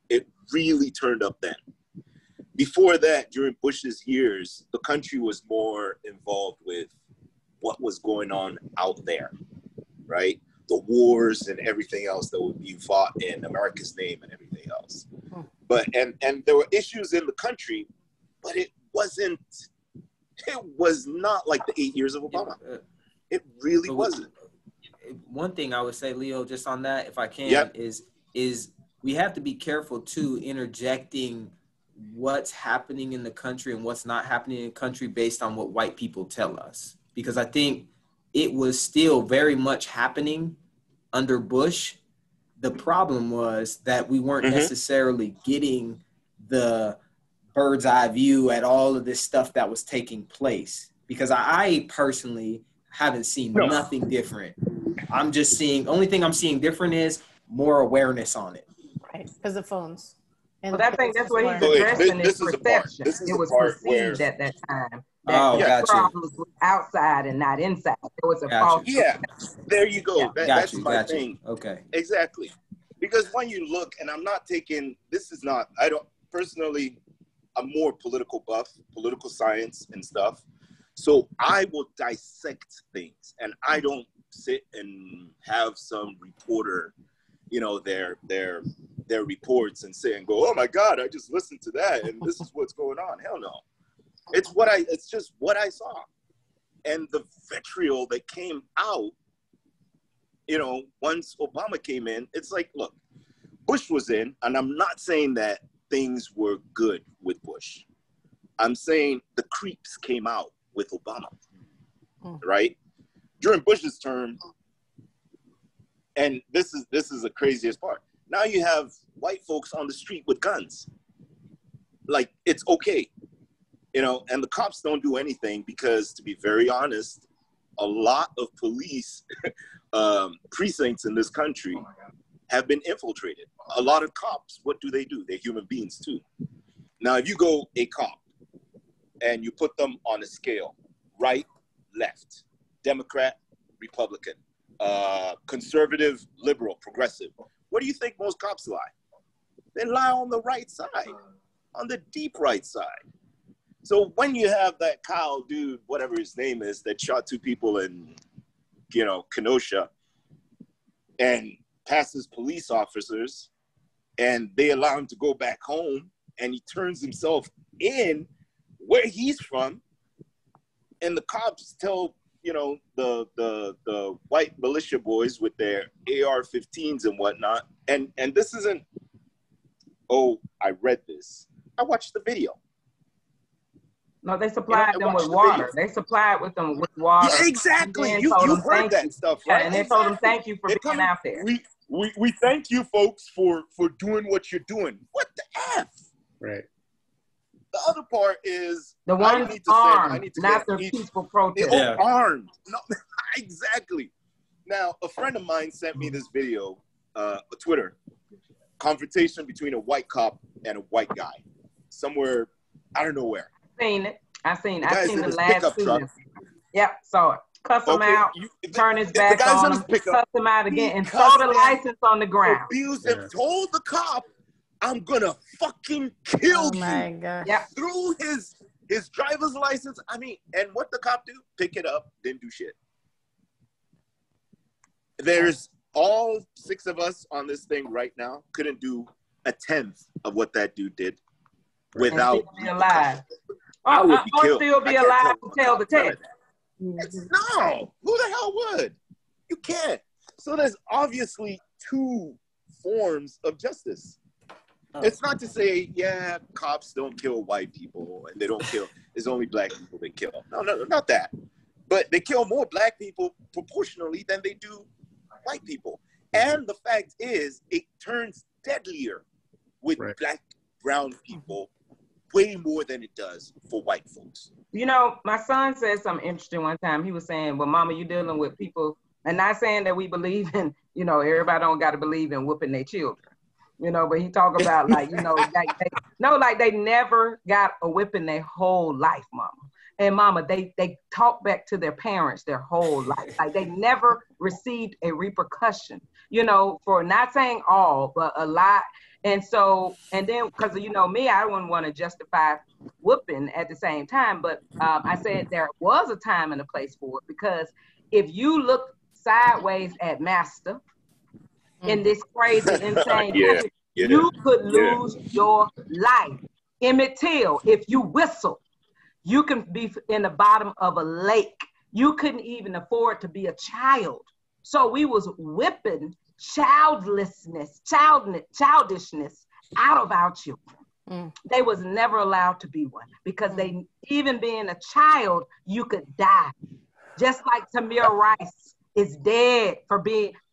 It really turned up then. Before that, during Bush's years, the country was more involved with what was going on out there, right? The wars and everything else that would be fought in America's name and everything else. But, and there were issues in the country, but it was not like the 8 years of Obama. It really wasn't. One thing I would say, Leo, just on that, if I can, is we have to be careful too, interjecting what's happening in the country and what's not happening in the country based on what white people tell us. Because I think it was still very much happening under Bush. The problem was that we weren't necessarily getting the bird's eye view at all of this stuff that was taking place. Because I personally haven't seen nothing different. I'm just seeing, only thing I'm seeing different is more awareness on it. Right, because of phones. And But I think that's what he's addressing is perception. It was perceived at that time that the problems were outside and not inside. There was a false. Yeah, there you go. Yeah. That's my thing. Okay. Exactly. Because when you look, and I'm not taking, this is not, I don't, personally, I'm more political buff, political science and stuff. So I will dissect things, and I don't sit and have some reporter, you know, their reports and say and go, oh my God, I just listened to that and this is what's going on. Hell no. It's just what I saw. And the vitriol that came out, you know, once Obama came in, it's like, look, Bush was in, and I'm not saying that things were good with Bush. I'm saying the creeps came out with Obama, right? During Bush's term, and this is the craziest part. Now you have white folks on the street with guns. Like, it's okay, you know, and the cops don't do anything because, to be very honest, a lot of police precincts in this country have been infiltrated. A lot of cops, what do? They're human beings too. Now, if you go a cop and you put them on a scale, right, left, Democrat, Republican, conservative, liberal, progressive, where do you think most cops lie? They lie on the right side, on the deep right side. So when you have that Kyle dude, whatever his name is, that shot 2 people in, you know, Kenosha, and passes police officers, and they allow him to go back home, and he turns himself in where he's from, and the cops tell, you know, the white militia boys with their AR-15s and whatnot, and this isn't, oh, I read this. I watched the video. No, they supplied them with water. They supplied them with water. Yeah, exactly. You heard that stuff, right? Yeah, and they told them, thank you for being out there. We thank you folks for doing what you're doing. What the F? Right. The other part is the ones armed, not the peaceful protest. Armed. No, exactly. Now, a friend of mine sent me this video, Twitter, confrontation between a white cop and a white guy, somewhere, I don't know where. I seen the last student. Yep, saw it. Cuss him out, turn his back on him, cuss him out again, and throw the license on the ground. Abused him, told the cop, I'm gonna fucking kill you. My God. Yep. Through his driver's license. I mean, and what the cop do? Pick it up, didn't do shit. There's all 6 of us on this thing right now couldn't do a 10th of what that dude did without be alive. I would be killed. Still be alive to tell the tale. No, who the hell would? You can't. So there's obviously 2 forms of justice. It's not to say, yeah, cops don't kill white people and they don't kill, it's only black people they kill. No, not that. But they kill more black people proportionally than they do white people. And the fact is, it turns deadlier with black, brown people way more than it does for white folks. You know, my son said something interesting one time. He was saying, well, Mama, you're dealing with people And not saying that we believe in, you know, everybody don't got to believe in whooping their children, you know, but he talk about like, you know, like they never got a whipping their whole life, mama. And mama, they talk back to their parents their whole life. Like they never received a repercussion, you know, for not saying all, but a lot. And so, and then, because, you know, me, I wouldn't want to justify whooping at the same time. But I said there was a time and a place for it, because if you look sideways at master in this crazy, insane country, you could lose your life. Emmett Till, if you whistle, you can be in the bottom of a lake. You couldn't even afford to be a child. So we was whipping childishness out of our children. They was never allowed to be one, because they, even being a child, you could die. Just like Tamir Rice is dead for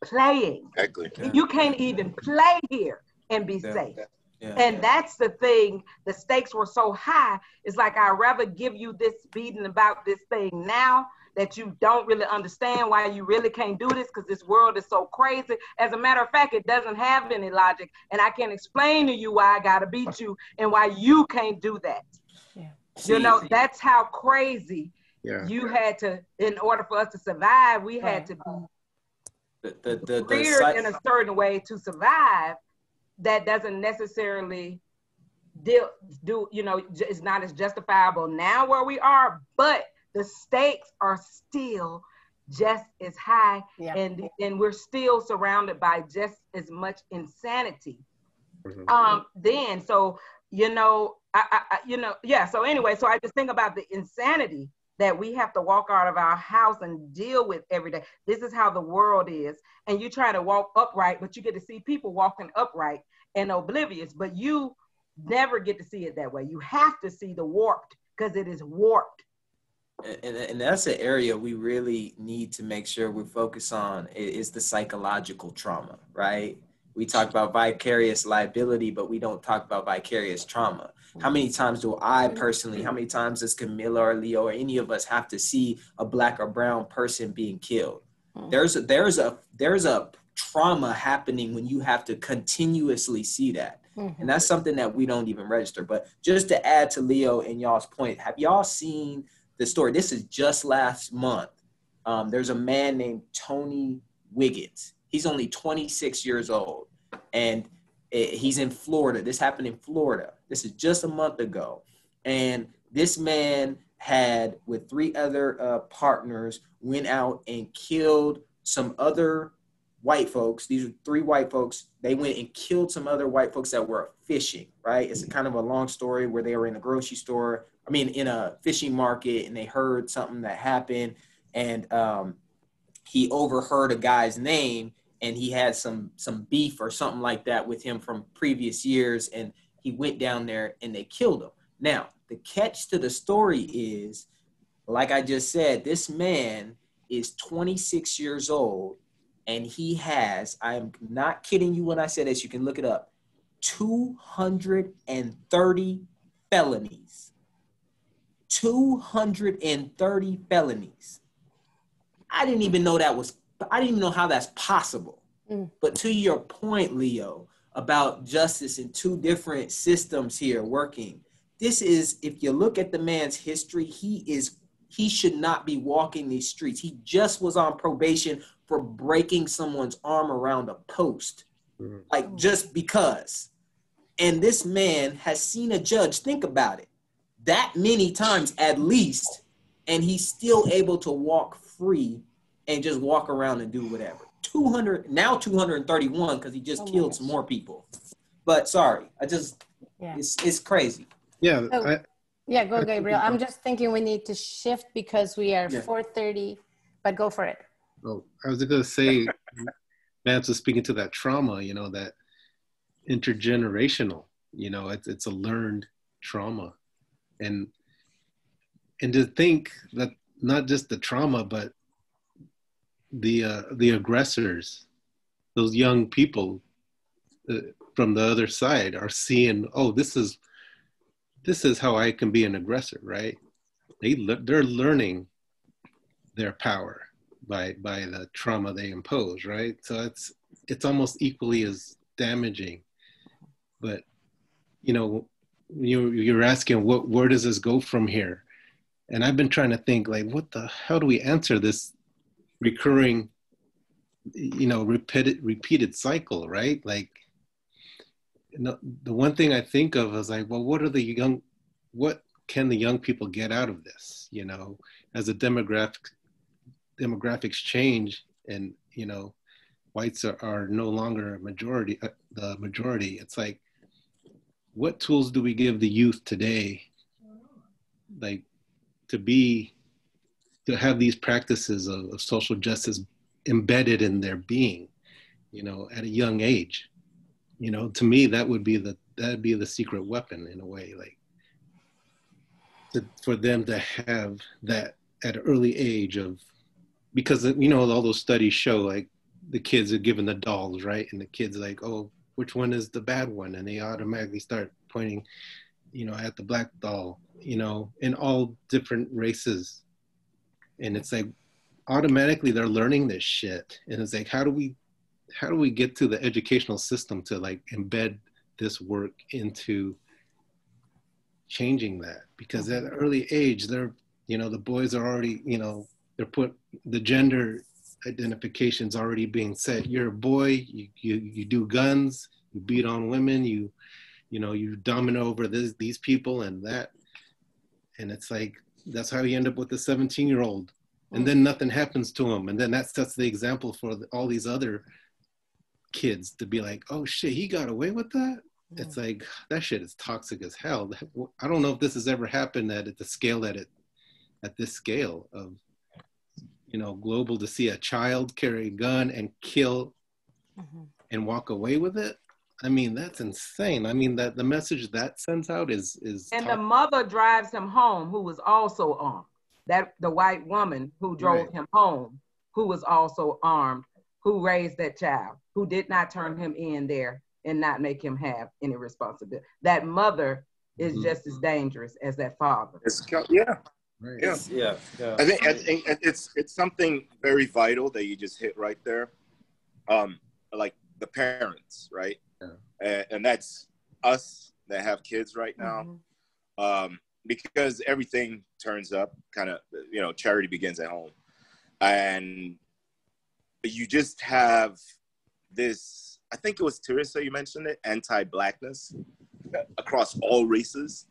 playing. Exactly. You can't even play here and be safe. And that's the thing, the stakes were so high. It's like, I'd rather give you this beating about this thing now that you don't really understand why you really can't do this, because this world is so crazy. As a matter of fact, it doesn't have any logic, and I can't explain to you why I gotta beat you and why you can't do that. You know, that's how crazy you had to, in order for us to survive, we had to be reared in a certain way to survive. That doesn't necessarily do, you know, it's not as justifiable now where we are, but the stakes are still just as high, and we're still surrounded by just as much insanity. Then, so, you know, so anyway, so I just think about the insanity that we have to walk out of our house and deal with every day. This is how the world is. And you try to walk upright, but you get to see people walking upright and oblivious, but you never get to see it that way. You have to see the warped, because it is warped. And that's an area we really need to make sure we focus on, is the psychological trauma, right? We talk about vicarious liability, but we don't talk about vicarious trauma. How many times do I personally, how many times does Camila or Leo or any of us have to see a Black or brown person being killed? There's a trauma happening when you have to continuously see that. And that's something that we don't even register. But just to add to Leo and y'all's point, have y'all seen the story? This is just last month. There's a man named Tony Wiggins. He's only 26 years old, and he's in Florida. This happened in Florida. This is just a month ago. And this man had, with 3 other partners, went out and killed some other white folks. These are 3 white folks. They went and killed some other white folks that were fishing, right? It's a kind of a long story where they were in a grocery store, in a fishing market, and they heard something that happened. And he overheard a guy's name, and he had some beef or something like that with him from previous years. And he went down there and they killed him. Now, the catch to the story is, like I just said, this man is 26 years old, and he has, I'm not kidding you when I say this, you can look it up, 230 felonies. 230 felonies. I didn't even know how that's possible. But to your point, Leo, about justice in 2 different systems here working, this is, if you look at the man's history, he should not be walking these streets. He just was on probation for breaking someone's arm around a post, like just because. And this man has seen a judge, think about it, that many times at least, and he's still able to walk free and just walk around and do whatever. 231, because he just killed some more people. But sorry, it's crazy. Yeah. Go Gabriel. I'm just thinking we need to shift because we are 4:30, but go for it. Oh, I was going to say, Vance was speaking to that trauma, that intergenerational, it's a learned trauma. And to think that not just the trauma, but the aggressors, those young people from the other side are seeing, oh, this is how I can be an aggressor, right? They're learning their power. by the trauma they impose, right? So it's almost equally as damaging. But you know, you're asking where does this go from here? And I've been trying to think, like, what the hell do we answer this recurring, you know, repeated cycle, right? Like, you know, the one thing I think of is like, well, what can the young people get out of this? You know, as the demographics change, and you know, whites are no longer the majority. It's like, what tools do we give the youth today, like, to have these practices of social justice embedded in their being, you know, at a young age? You know, to me, that'd be the secret weapon in a way, like, for them to have that at an early age of, because, you know, all those studies show, like, the kids are given the dolls, right? And the kids are like, oh, which one is the bad one? And they automatically start pointing, you know, at the black doll, you know, in all different races. And it's like, automatically they're learning this shit. And it's like, how do we get to the educational system to, like, embed this work into changing that? Because at an early age, they're, you know, the boys are already, you know, the gender identification's already being set. You're a boy, you do guns, you beat on women, you know, you domino over these people and that. And it's like, that's how you end up with the 17-year-old. And then nothing happens to him. And then that sets the example for all these other kids to be like, oh shit, he got away with that? It's like, that shit is toxic as hell. I don't know if this has ever happened at the scale at this scale of, you know, global, to see a child carry a gun and kill and walk away with it. I mean, that's insane. I mean, that the message that sends out is and the mother drives him home, who was also armed. That the white woman who drove him home, who was also armed, who raised that child, who did not turn him in there and not make him have any responsibility. That mother is just as dangerous as that father. Yeah. Right. Yeah. I think it's something very vital that you just hit right there. Like the parents, right? Yeah. And that's us that have kids right now. Because everything turns up kind of, you know, charity begins at home. And you just have this, I think it was Teresa, you mentioned it, anti-Blackness across all races.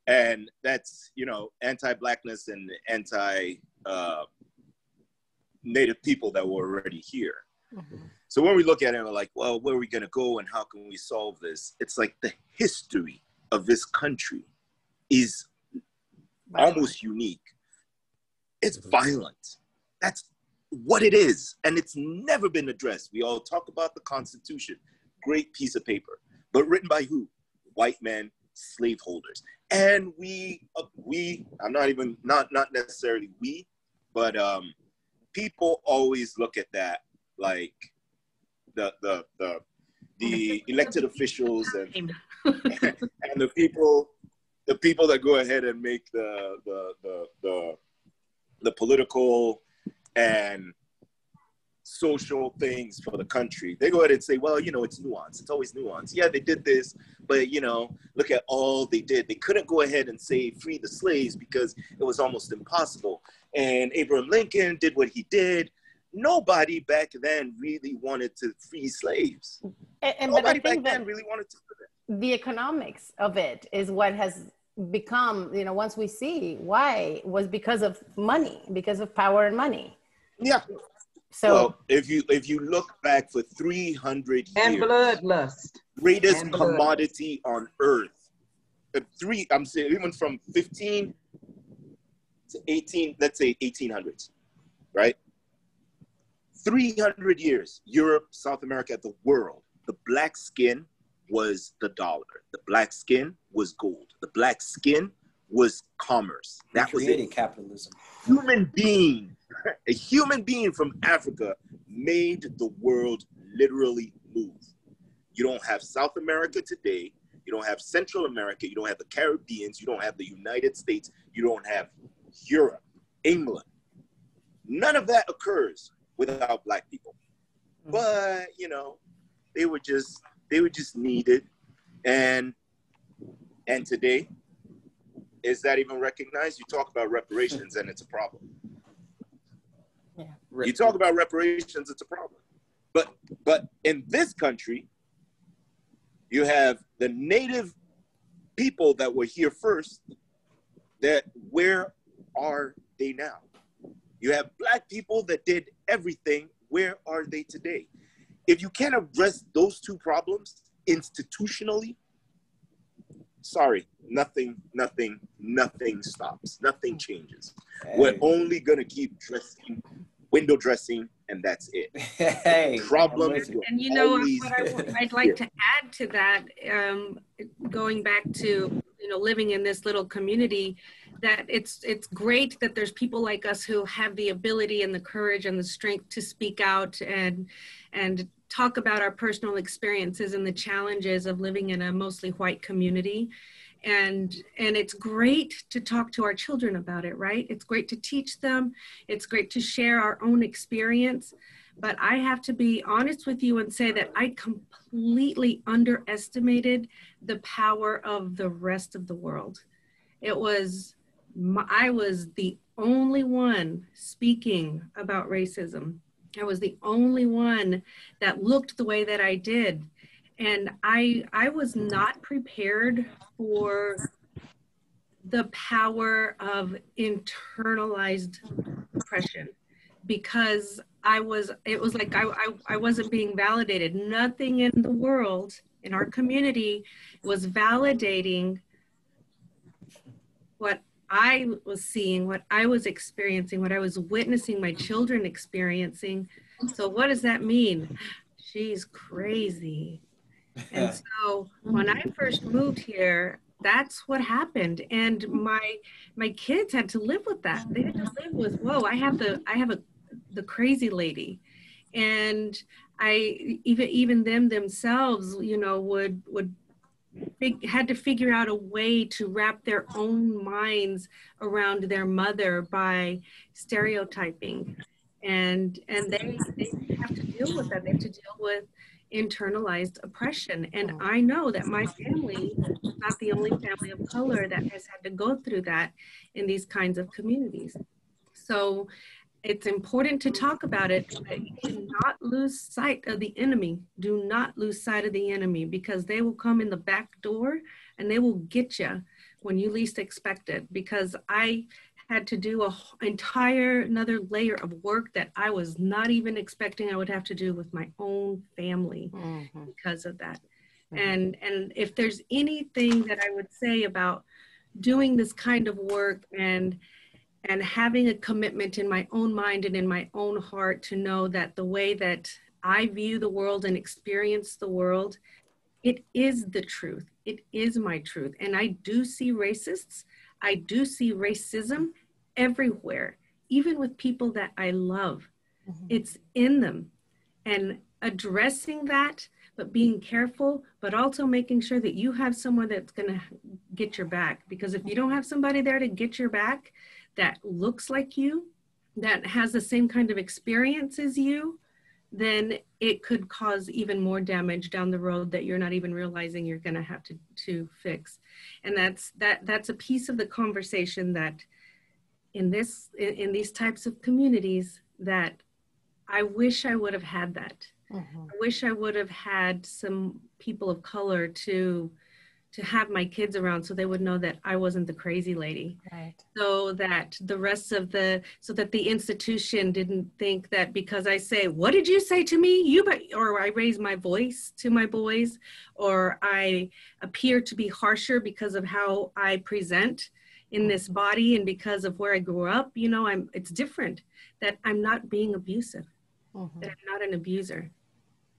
And that's, you know, anti-Blackness and anti-Native people that were already here. So when we look at it, we're like, well, where are we going to go and how can we solve this? It's like the history of this country is almost unique. It's violent. That's what it is. And it's never been addressed. We all talk about the Constitution, great piece of paper, but written by who? White men, slaveholders. And I'm not necessarily we, but people always look at that like the elected officials and the people that go ahead and make the political and social things for the country. They go ahead and say, well, you know, it's nuance. It's always nuance. Yeah, they did this, but, you know, look at all they did. They couldn't go ahead and say free the slaves because it was almost impossible. And Abraham Lincoln did what he did. Nobody back then really wanted to free slaves. Nobody back then really wanted to do that. The economics of it is what has become, you know, once we see why, was because of money, because of power and money. Yeah. So well, if you look back for 300 years, and bloodlust, greatest commodity on earth. I'm saying even from 15 to 18, let's say 1800s, right? 300 years, Europe, South America, the world, the black skin was the dollar. The black skin was gold. The black skin was commerce. That was it. Capitalism. A human being from Africa made the world literally move. You don't have South America today. You don't have Central America. You don't have the Caribbeans. You don't have the United States. You don't have Europe, England. None of that occurs without Black people. But, you know, they were just needed. And today, is that even recognized? You talk about reparations and it's a problem. Yeah. You talk about reparations, it's a problem. But in this country, you have the native people that were here first, that where are they now? You have Black people that did everything. Where are they today? If you can't address those two problems institutionally, sorry, nothing stops. Nothing changes. Hey. We're only gonna keep window dressing, and that's it. Hey, problems. And you know what I'd like to add to that, going back to, you know, living in this little community, that it's great that there's people like us who have the ability and the courage and the strength to speak out and talk about our personal experiences and the challenges of living in a mostly white community. And it's great to talk to our children about it, right? It's great to teach them. It's great to share our own experience. But I have to be honest with you and say that I completely underestimated the power of the rest of the world. I was the only one speaking about racism. I was the only one that looked the way that I did. And I was not prepared for the power of internalized oppression, because it was like I wasn't being validated. Nothing in the world, in our community, was validating what I was seeing, what I was experiencing, what I was witnessing my children experiencing. So what does that mean? She's crazy. And so when I first moved here, that's what happened. And my kids had to live with that. They had to live with, whoa, I have the crazy lady. And even them themselves, you know, had to figure out a way to wrap their own minds around their mother by stereotyping. And they have to deal with that. They have to deal with internalized oppression. And I know that my family is not the only family of color that has had to go through that in these kinds of communities. So it's important to talk about it, but do not lose sight of the enemy. Do not lose sight of the enemy, because they will come in the back door and they will get you when you least expect it. Because I had to do another layer of work that I was not even expecting I would have to do with my own family because of that. And if there's anything that I would say about doing this kind of work and having a commitment in my own mind and in my own heart to know that the way that I view the world and experience the world, it is the truth. It is my truth. And I do see racists. I do see racism everywhere, even with people that I love. It's in them. And addressing that, but being careful, but also making sure that you have someone that's going to get your back. Because if you don't have somebody there to get your back that looks like you, that has the same kind of experience as you, then it could cause even more damage down the road that you're not even realizing you're going to have to fix. And that's a piece of the conversation that in these types of communities that I wish I would have had that. I wish I would have had some people of color to have my kids around, so they would know that I wasn't the crazy lady. Right. So that the institution didn't think that because I say, what did you say to me? Or I raise my voice to my boys, or I appear to be harsher because of how I present in this body and because of where I grew up, you know, it's different, that I'm not being abusive, that I'm not an abuser.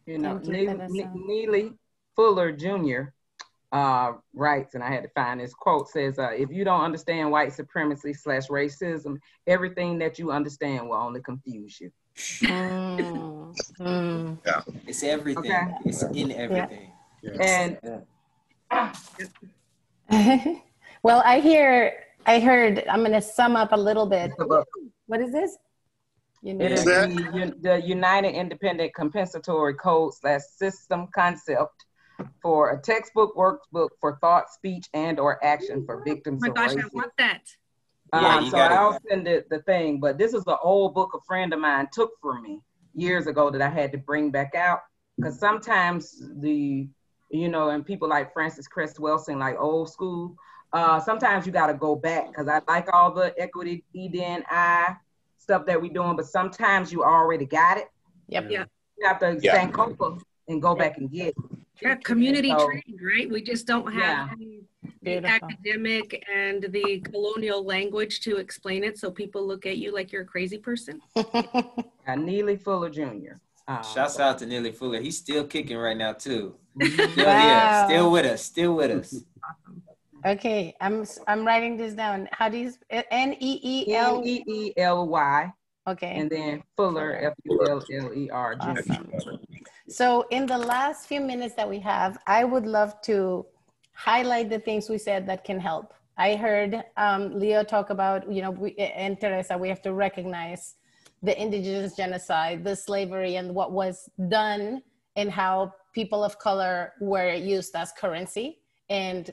You know, Neely Fuller Jr. Writes, and I had to find this quote, says, if you don't understand white supremacy / racism, everything that you understand will only confuse you. Yeah. It's everything. Okay. It's in everything. Yeah. And well, I heard, I'm going to sum up a little bit. What is this? It is the United Independent Compensatory Code / System Concept for a textbook workbook for thought, speech, and or action for victims Oh of my gosh, racism. I want that. So I'll send it the thing, but this is an old book a friend of mine took from me years ago that I had to bring back out, because sometimes and people like Francis Cress Welsing, like old school, sometimes you got to go back, because I like all the equity, ED&I stuff that we're doing, but sometimes you already got it. Yep. Yeah. You have to stand copa and go back and get it. Yeah, community trained, right? We just don't have the academic and the colonial language to explain it, so people look at you like you're a crazy person. Neely Fuller Jr. Shouts out to Neely Fuller. He's still kicking right now too. Mhm. Still here, still with us, still with us. Okay, I'm writing this down. How do you Neely? Neely. Okay. And then Fuller, Fuller. Awesome. So in the last few minutes that we have, I would love to highlight the things we said that can help. I heard Leo talk about, and Teresa, we have to recognize the indigenous genocide, the slavery, and what was done, and how people of color were used as currency, and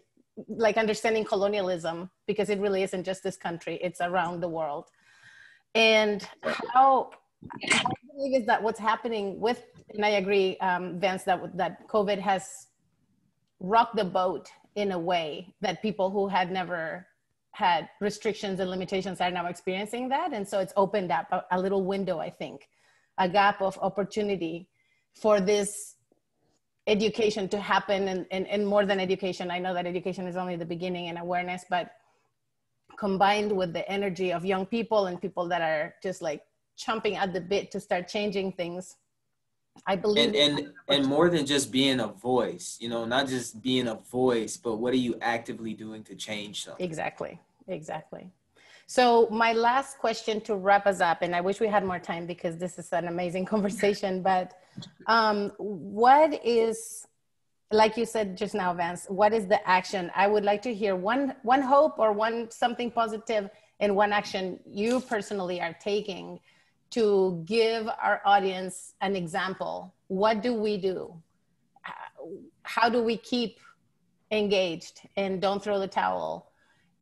like understanding colonialism, because it really isn't just this country, it's around the world. And how I believe is that what's happening with, and I agree, Vance, that COVID has rocked the boat in a way that people who had never had restrictions and limitations are now experiencing that. And so it's opened up a little window, I think, a gap of opportunity for this education to happen, and more than education. I know that education is only the beginning and awareness, but combined with the energy of young people and people that are just like chomping at the bit to start changing things, I believe. And more than just being a voice, not just being a voice, but what are you actively doing to change something? Exactly. So my last question to wrap us up, and I wish we had more time because this is an amazing conversation, but what is, like you said just now, Vance, what is the action? I would like to hear one hope or something positive and one action you personally are taking to give our audience an example. What do we do? How do we keep engaged and don't throw the towel?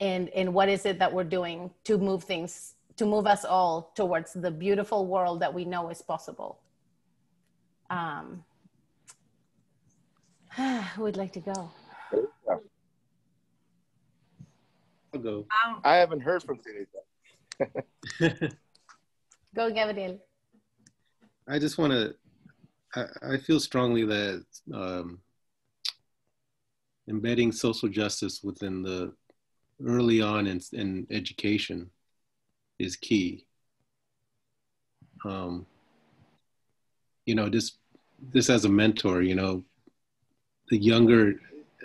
And what is it that we're doing to move things, to move us all towards the beautiful world that we know is possible? Who would like to go? I'll go. I haven't heard from Teresa. Go, Gabriel. I just want to, I feel strongly that embedding social justice within the early on in education is key. This as a mentor, the younger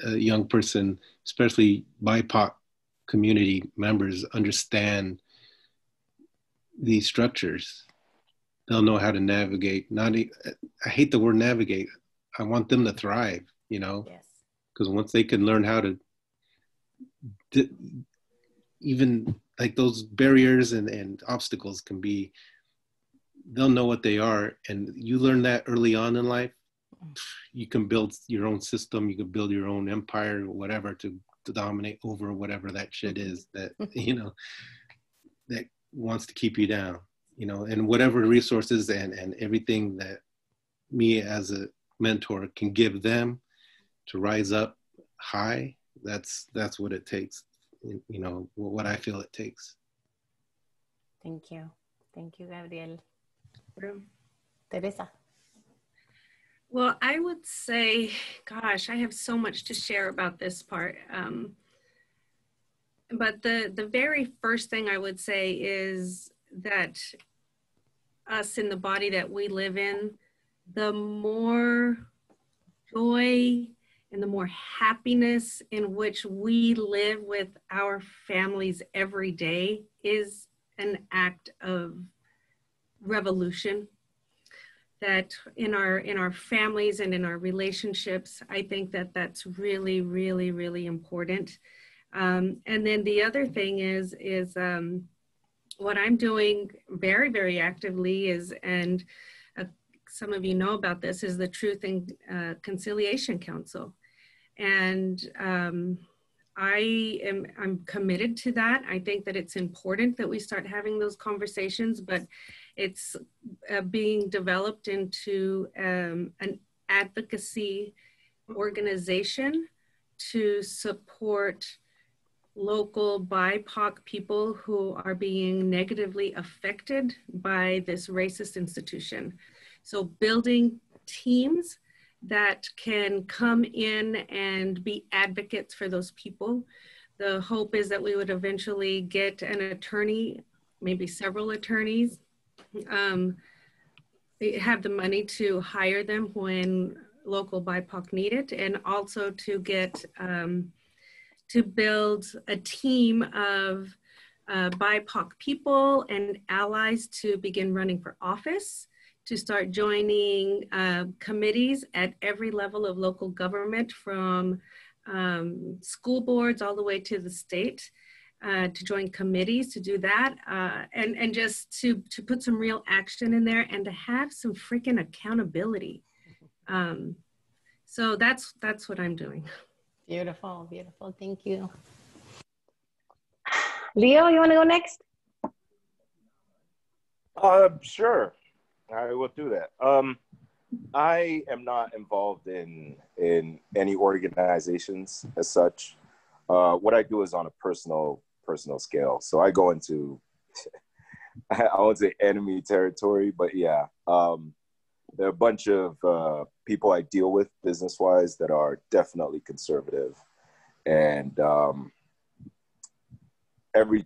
young person, especially BIPOC community members, understand these structures. They'll know how to navigate. I hate the word navigate. I want them to thrive, Yes. Because once they can learn how to, even like those barriers and obstacles can be, they'll know what they are. And you learn that early on in life, you can build your own system, you can build your own empire or whatever to dominate over whatever that shit is that, that wants to keep you down, and whatever resources and everything that me as a mentor can give them to rise up high, that's what it takes, what I feel it takes. Thank you, Gabriel. Teresa. Well, I would say, gosh, I have so much to share about this part. But the very first thing I would say is that us in the body that we live in, the more joy and the more happiness in which we live with our families every day is an act of revolution. That in our families and in our relationships, I think that that's really, really, really important. And then the other thing is what I'm doing very, very actively is, and some of you know about this, is the Truth and Conciliation Council. And I'm committed to that. I think that it's important that we start having those conversations, but it's being developed into an advocacy organization to support local BIPOC people who are being negatively affected by this racist institution. So building teams that can come in and be advocates for those people. The hope is that we would eventually get an attorney, maybe several attorneys, have the money to hire them when local BIPOC need it, and also to get, to build a team of BIPOC people and allies to begin running for office, to start joining committees at every level of local government, from school boards all the way to the state, to join committees to do that, and just to put some real action in there and to have some freaking accountability. So that's what I'm doing. Beautiful, beautiful. Thank you. Leo, you want to go next? Sure. I will do that. I am not involved in any organizations as such. What I do is on a personal scale. So I go into, I won't say enemy territory, but yeah. There are a bunch of people I deal with business-wise that are definitely conservative. And every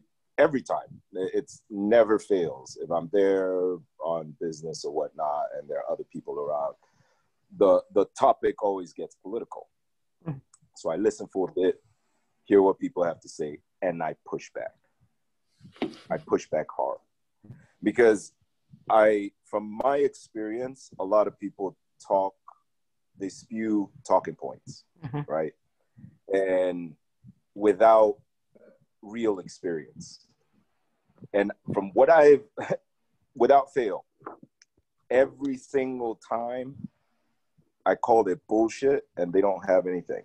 time, it's never fails. If I'm there on business or whatnot, and there are other people around, the topic always gets political. So I listen for a bit, hear what people have to say, and I push back. I push back hard. Because from my experience, a lot of people they spew talking points, right? And without real experience. And from what without fail, every single time I called it bullshit and they don't have anything.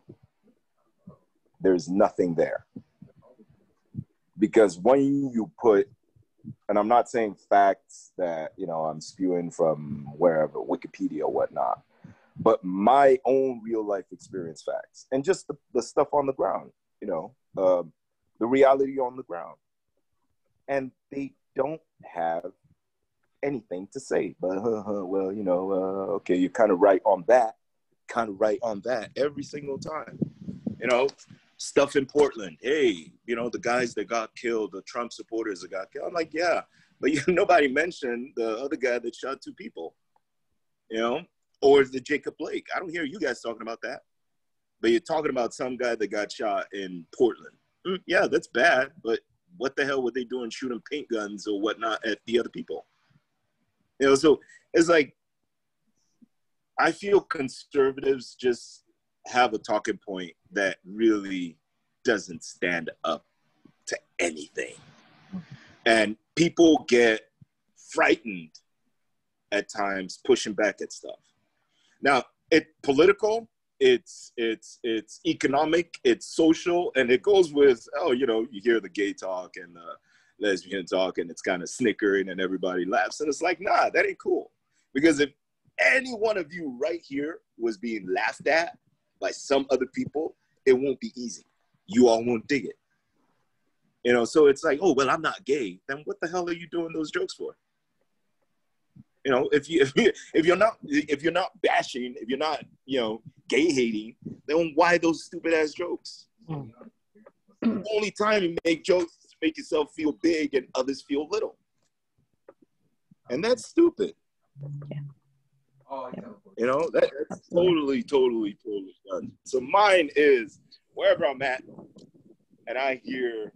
There's nothing there. Because when you put, and I'm not saying facts that, I'm spewing from wherever, Wikipedia or whatnot, but my own real life experience facts and just the stuff on the ground, the reality on the ground. And they don't have anything to say, but okay, you're kind of right on that every single time. Stuff in Portland, hey, the guys that got killed, the Trump supporters that got killed. I'm like, yeah, but nobody mentioned the other guy that shot 2 people, or the Jacob Blake. I don't hear you guys talking about that, but you're talking about some guy that got shot in Portland. Yeah, that's bad, but what the hell were they doing shooting paint guns or whatnot at the other people? So it's like, I feel conservatives just have a talking point that really doesn't stand up to anything. And people get frightened at times pushing back at stuff. Now, it's political, it's economic, it's social, and it goes with, you hear the gay talk and the lesbian talk, and it's kind of snickering and everybody laughs. And it's like, nah, that ain't cool. Because if any one of you right here was being laughed at by some other people, it won't be easy. You all won't dig it. So it's like, oh, well, I'm not gay. Then what the hell are you doing those jokes for? If you're not bashing, if you're not, gay hating, then why those stupid ass jokes? The only time you make jokes is to make yourself feel big and others feel little. And that's stupid. Yeah. That's totally done. So mine is wherever I'm at and I hear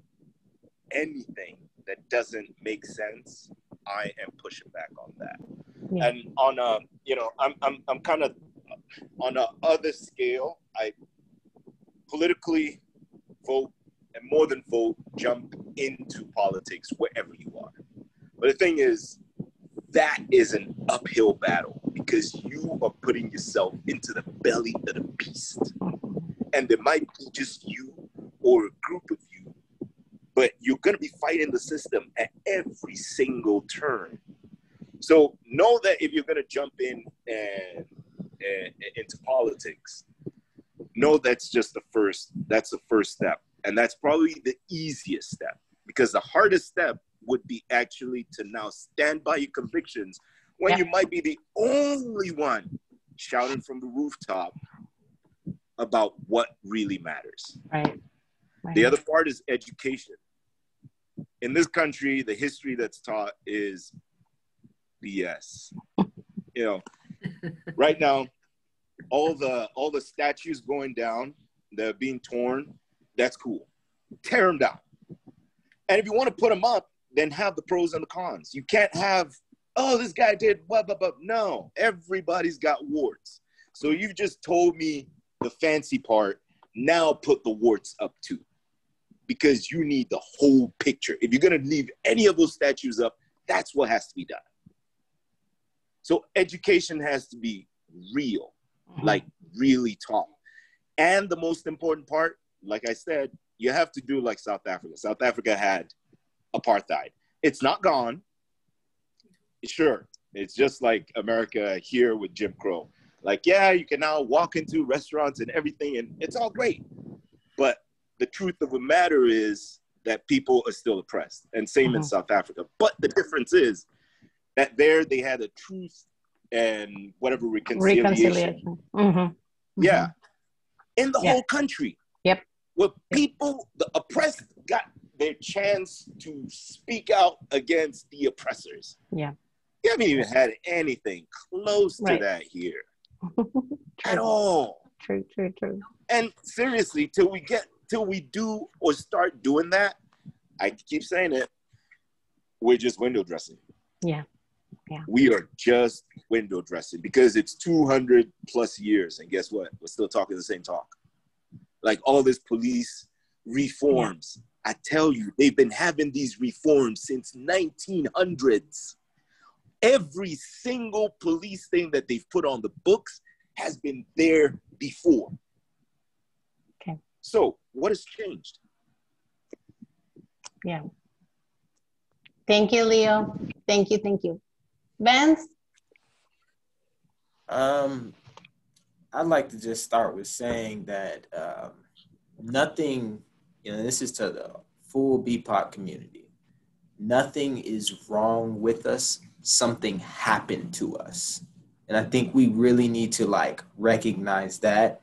anything that doesn't make sense, I am pushing back on that. Yeah. And on I'm kind of on a other scale, I politically vote, and more than vote, jump into politics wherever you are. But the thing is, that is an uphill battle because you are putting yourself into the belly of the beast. And there might be just you or a group of you, but you're going to be fighting the system at every single turn. So know that if you're going to jump in and into politics, know that's just the first step. And that's probably the easiest step, because the hardest step would be actually to now stand by your convictions when you might be the only one shouting from the rooftop about what really matters. Right. The other part is education. In this country, the history that's taught is BS. You know, right now, all the statues going down, they're being torn, that's cool. Tear them down. And if you want to put them up, then have the pros and the cons. You can't have, oh, this guy did blah, blah, blah. No, everybody's got warts. So you've just told me the fancy part. Now put the warts up too, because you need the whole picture. If you're going to leave any of those statues up, that's what has to be done. So education has to be real, like really taught. And the most important part, like I said, you have to do like South Africa. South Africa had apartheid. It's not gone. Sure, it's just like America here with Jim Crow. Like, yeah, you can now walk into restaurants and everything, and it's all great. But the truth of the matter is that people are still oppressed, and same in South Africa. But the difference is that there they had a truth and whatever reconciliation. Yeah, in the whole country. Yep. Where people, the oppressed, got their chance to speak out against the oppressors. Yeah. You haven't even had anything close to that here. At all. True. And seriously, till we do or start doing that, I keep saying it, we're just window dressing. Yeah. We are just window dressing because it's 200 plus years. And guess what? We're still talking the same talk. Like all this police reforms. I tell you, they've been having these reforms since 1900s. Every single police thing that they've put on the books has been there before. Okay. So what has changed? Yeah. Thank you, Leo. Thank you. Vance? I'd like to just start with saying that nothing, this is to the full BIPOC community. Nothing is wrong with us. Something happened to us. And I think we really need to recognize that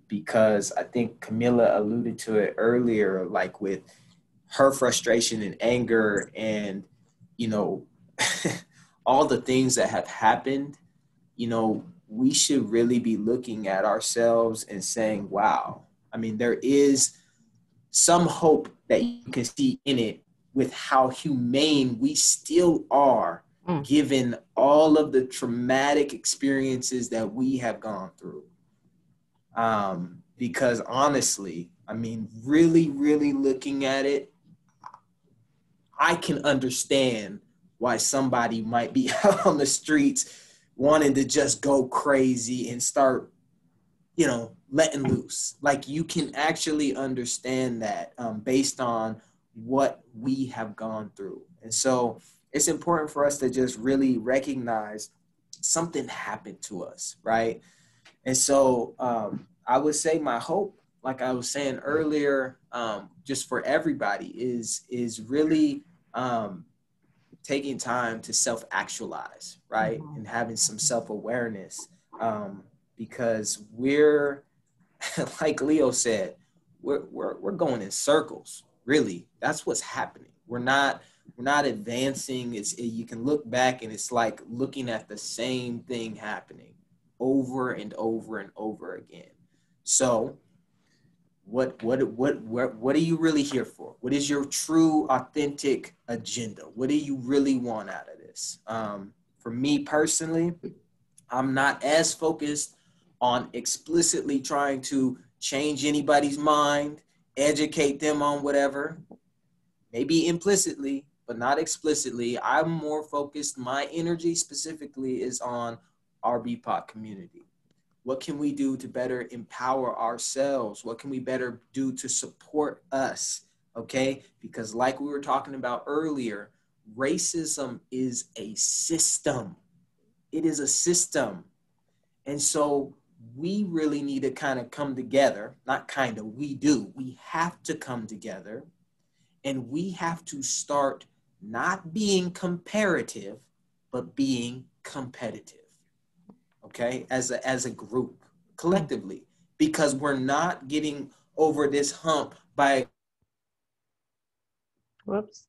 because I think Camila alluded to it earlier, with her frustration and anger and, all the things that have happened, we should really be looking at ourselves and saying, wow, I mean, there is some hope that you can see in it with how humane we still are, given all of the traumatic experiences that we have gone through. Because honestly, I mean, really, really looking at it, I can understand why somebody might be out on the streets wanting to just go crazy and start, letting loose. You can actually understand that based on what we have gone through. And so it's important for us to just really recognize something happened to us, right? And so I would say my hope, like I was saying earlier, just for everybody is really taking time to self-actualize, right? And having some self-awareness because we're, like Leo said, we're going in circles, really. That's what's happening. We're not advancing. You can look back and it's like looking at the same thing happening over and over and over again. So what are you really here for? What is your true, authentic agenda? What do you really want out of this? For me personally, I'm not as focused on explicitly trying to change anybody's mind, educate them on whatever. Maybe implicitly, but not explicitly. I'm more focused, my energy specifically is on our BIPOC community. What can we do to better empower ourselves? What can we better do to support us? Okay, because like we were talking about earlier, racism is a system. It is a system. And so we really need to kind of come together, not kind of, we do. We have to come together, and we have to start not being comparative, but being competitive, okay, as a group, collectively, because we're not getting over this hump by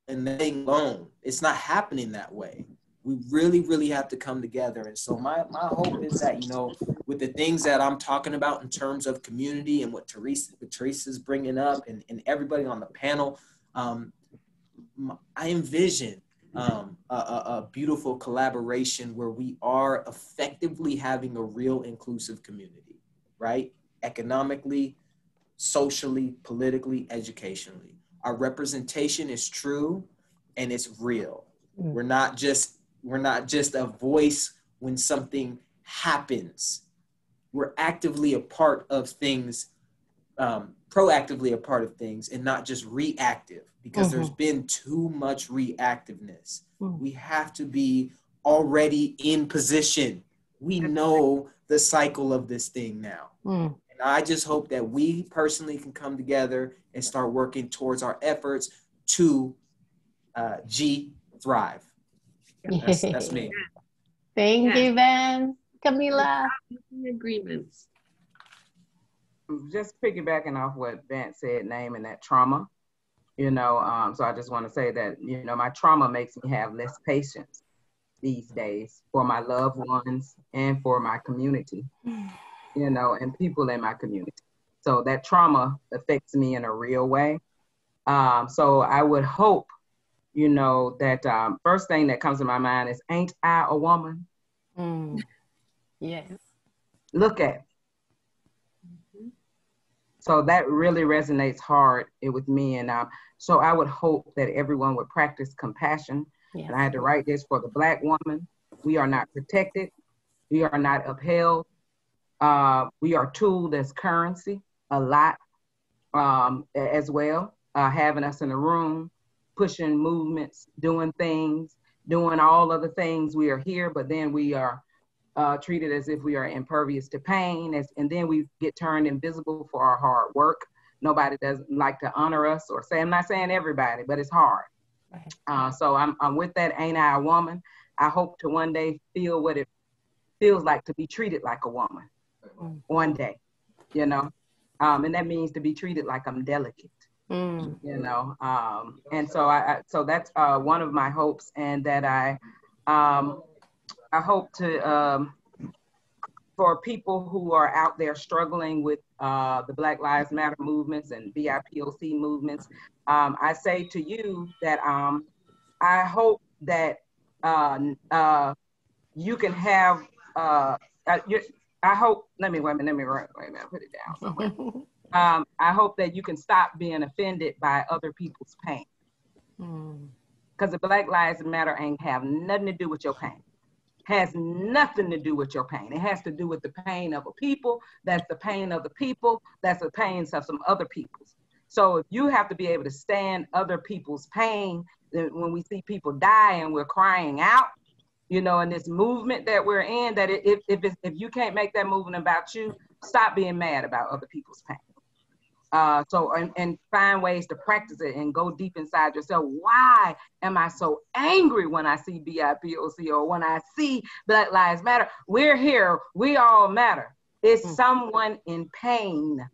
and letting alone. It's not happening that way. We really, really have to come together. And so my hope is that, you know, with the things that I'm talking about in terms of community and what Teresa's bringing up and everybody on the panel, I envision a beautiful collaboration where we are effectively having a real inclusive community, right? Economically, socially, politically, educationally. Our representation is true and it's real. We're not just a voice when something happens. We're actively a part of things, proactively a part of things, and not just reactive, because there's been too much reactiveness. We have to be already in position. We know the cycle of this thing now. And I just hope that we personally can come together and start working towards our efforts to thrive. That's me. Thank you, Ben. Camila. Agreements. Just piggybacking off what Vance said, naming that trauma, you know, so I just want to say that, you know, my trauma makes me have less patience these days for my loved ones and for my community, you know, and people in my community. So that trauma affects me in a real way. So I would hope, you know, that first thing that comes to my mind is, ain't I a woman? Yes. Look at. So that really resonates hard with me. And so I would hope that everyone would practice compassion. Yes. And I had to write this for the Black woman. We are not protected. We are not upheld. We are tooled as currency a lot as well. Having us in a room, pushing movements, doing things, doing all of the things. We are here, but then we are treated as if we are impervious to pain, and then we get turned invisible for our hard work. Nobody doesn't like to honor us or say, I'm not saying everybody, but it's hard. Right. So I'm with that, ain't I a woman? I hope to one day feel what it feels like to be treated like a woman. One day, you know, and that means to be treated like I'm delicate. You know, and so so that's one of my hopes, and that I hope to, for people who are out there struggling with the Black Lives Matter movements and BIPOC movements, I say to you that I hope that you can have, I hope, let me put it down somewhere. I hope that you can stop being offended by other people's pain. Because the Black Lives Matter ain't have nothing to do with your pain. Has nothing to do with your pain. It has to do with the pain of a people. That's the pain of the people. That's the pains of some other people's. So if you have to be able to stand other people's pain, then when we see people die and we're crying out, you know, in this movement that we're in, that if you can't make that movement about you, stop being mad about other people's pain. And find ways to practice it and go deep inside yourself. Why am I so angry when I see BIPOC or when I see Black Lives Matter? We're here. We all matter. It's someone in pain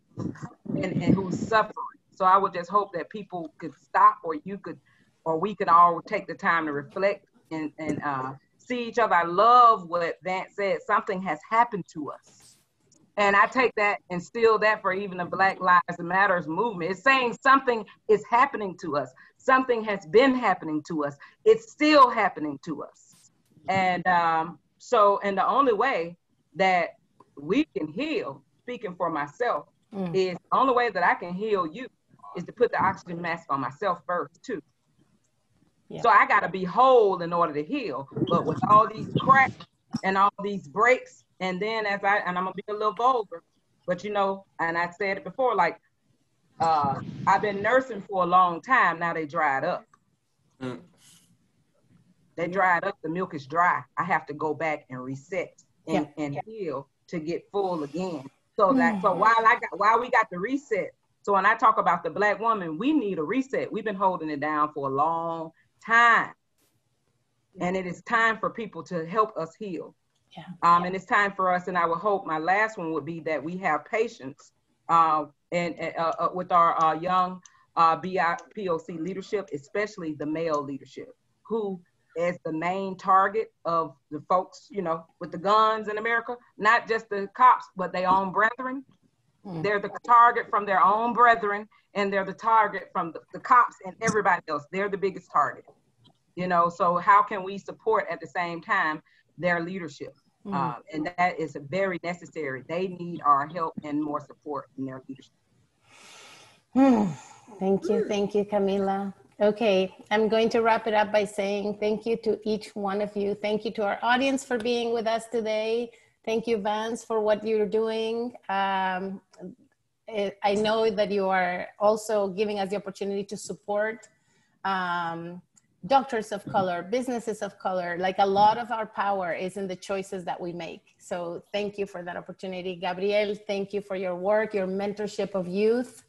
and who's suffering. So I would just hope that people could stop, or we could all take the time to reflect and see each other. I love what Vance said. Something has happened to us. And I take that and steal that for even the Black Lives Matter movement. It's saying something is happening to us. Something has been happening to us. It's still happening to us. And and the only way that we can heal, speaking for myself, is the only way that I can heal you is to put the oxygen mask on myself first too. Yeah. So I got to be whole in order to heal. But with all these cracks and all these breaks, and then and I'm gonna be a little vulgar, but you know, and I said it before, like I've been nursing for a long time. Now they dried up. They dried up. The milk is dry. I have to go back and reset and heal to get full again. So that while we got the reset. So when I talk about the Black woman, we need a reset. We've been holding it down for a long time. And it is time for people to help us heal. Yeah. And it's time for us, and I would hope my last one would be that we have patience with our young BIPOC leadership, especially the male leadership, who is the main target of the folks, you know, with the guns in America, not just the cops, but their own brethren. They're the target from their own brethren, and they're the target from the cops and everybody else. They're the biggest target, you know, so how can we support at the same time their leadership? And that is very necessary. They need our help and more support in their leadership. Thank you, Camila. Okay, I'm going to wrap it up by saying thank you to each one of you. Thank you to our audience for being with us today. Thank you, Vance, for what you're doing. I know that you are also giving us the opportunity to support doctors of color, businesses of color. Like, a lot of our power is in the choices that we make. So thank you for that opportunity. Gabriel, thank you for your work, your mentorship of youth,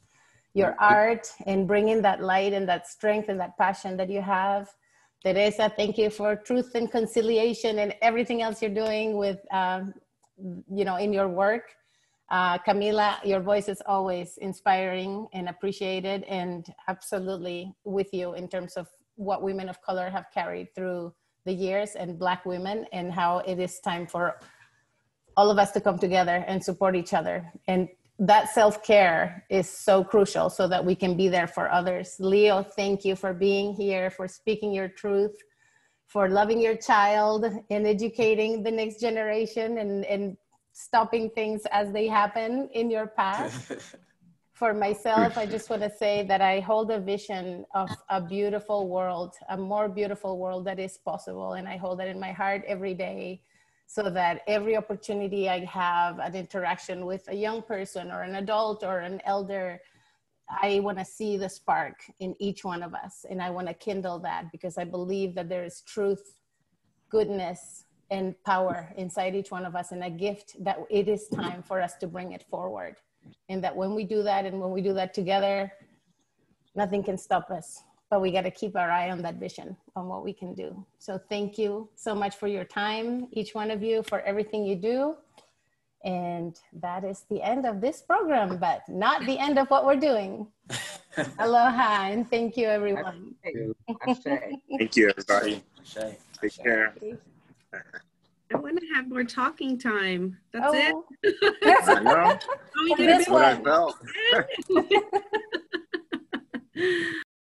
your art, and bringing that light and that strength and that passion that you have. Teresa, thank you for truth and conciliation and everything else you're doing with, you know, in your work. Camila, your voice is always inspiring and appreciated, and absolutely with you in terms of what women of color have carried through the years, and Black women, and how it is time for all of us to come together and support each other. And that self-care is so crucial so that we can be there for others. Leo, thank you for being here, for speaking your truth, for loving your child and educating the next generation and stopping things as they happen in your path. For myself, I just want to say that I hold a vision of a beautiful world, a more beautiful world that is possible. And I hold that in my heart every day, so that every opportunity I have an interaction with a young person or an adult or an elder, I want to see the spark in each one of us. And I want to kindle that, because I believe that there is truth, goodness, and power inside each one of us, and a gift that it is time for us to bring it forward. And that when we do that, and when we do that together, nothing can stop us. But we got to keep our eye on that vision, on what we can do. So thank you so much for your time, each one of you, for everything you do. And that is the end of this program, but not the end of what we're doing. Aloha, and thank you, everyone. Thank you, everybody. Take care. I want to have more talking time. That's it. I know. We That's what I felt.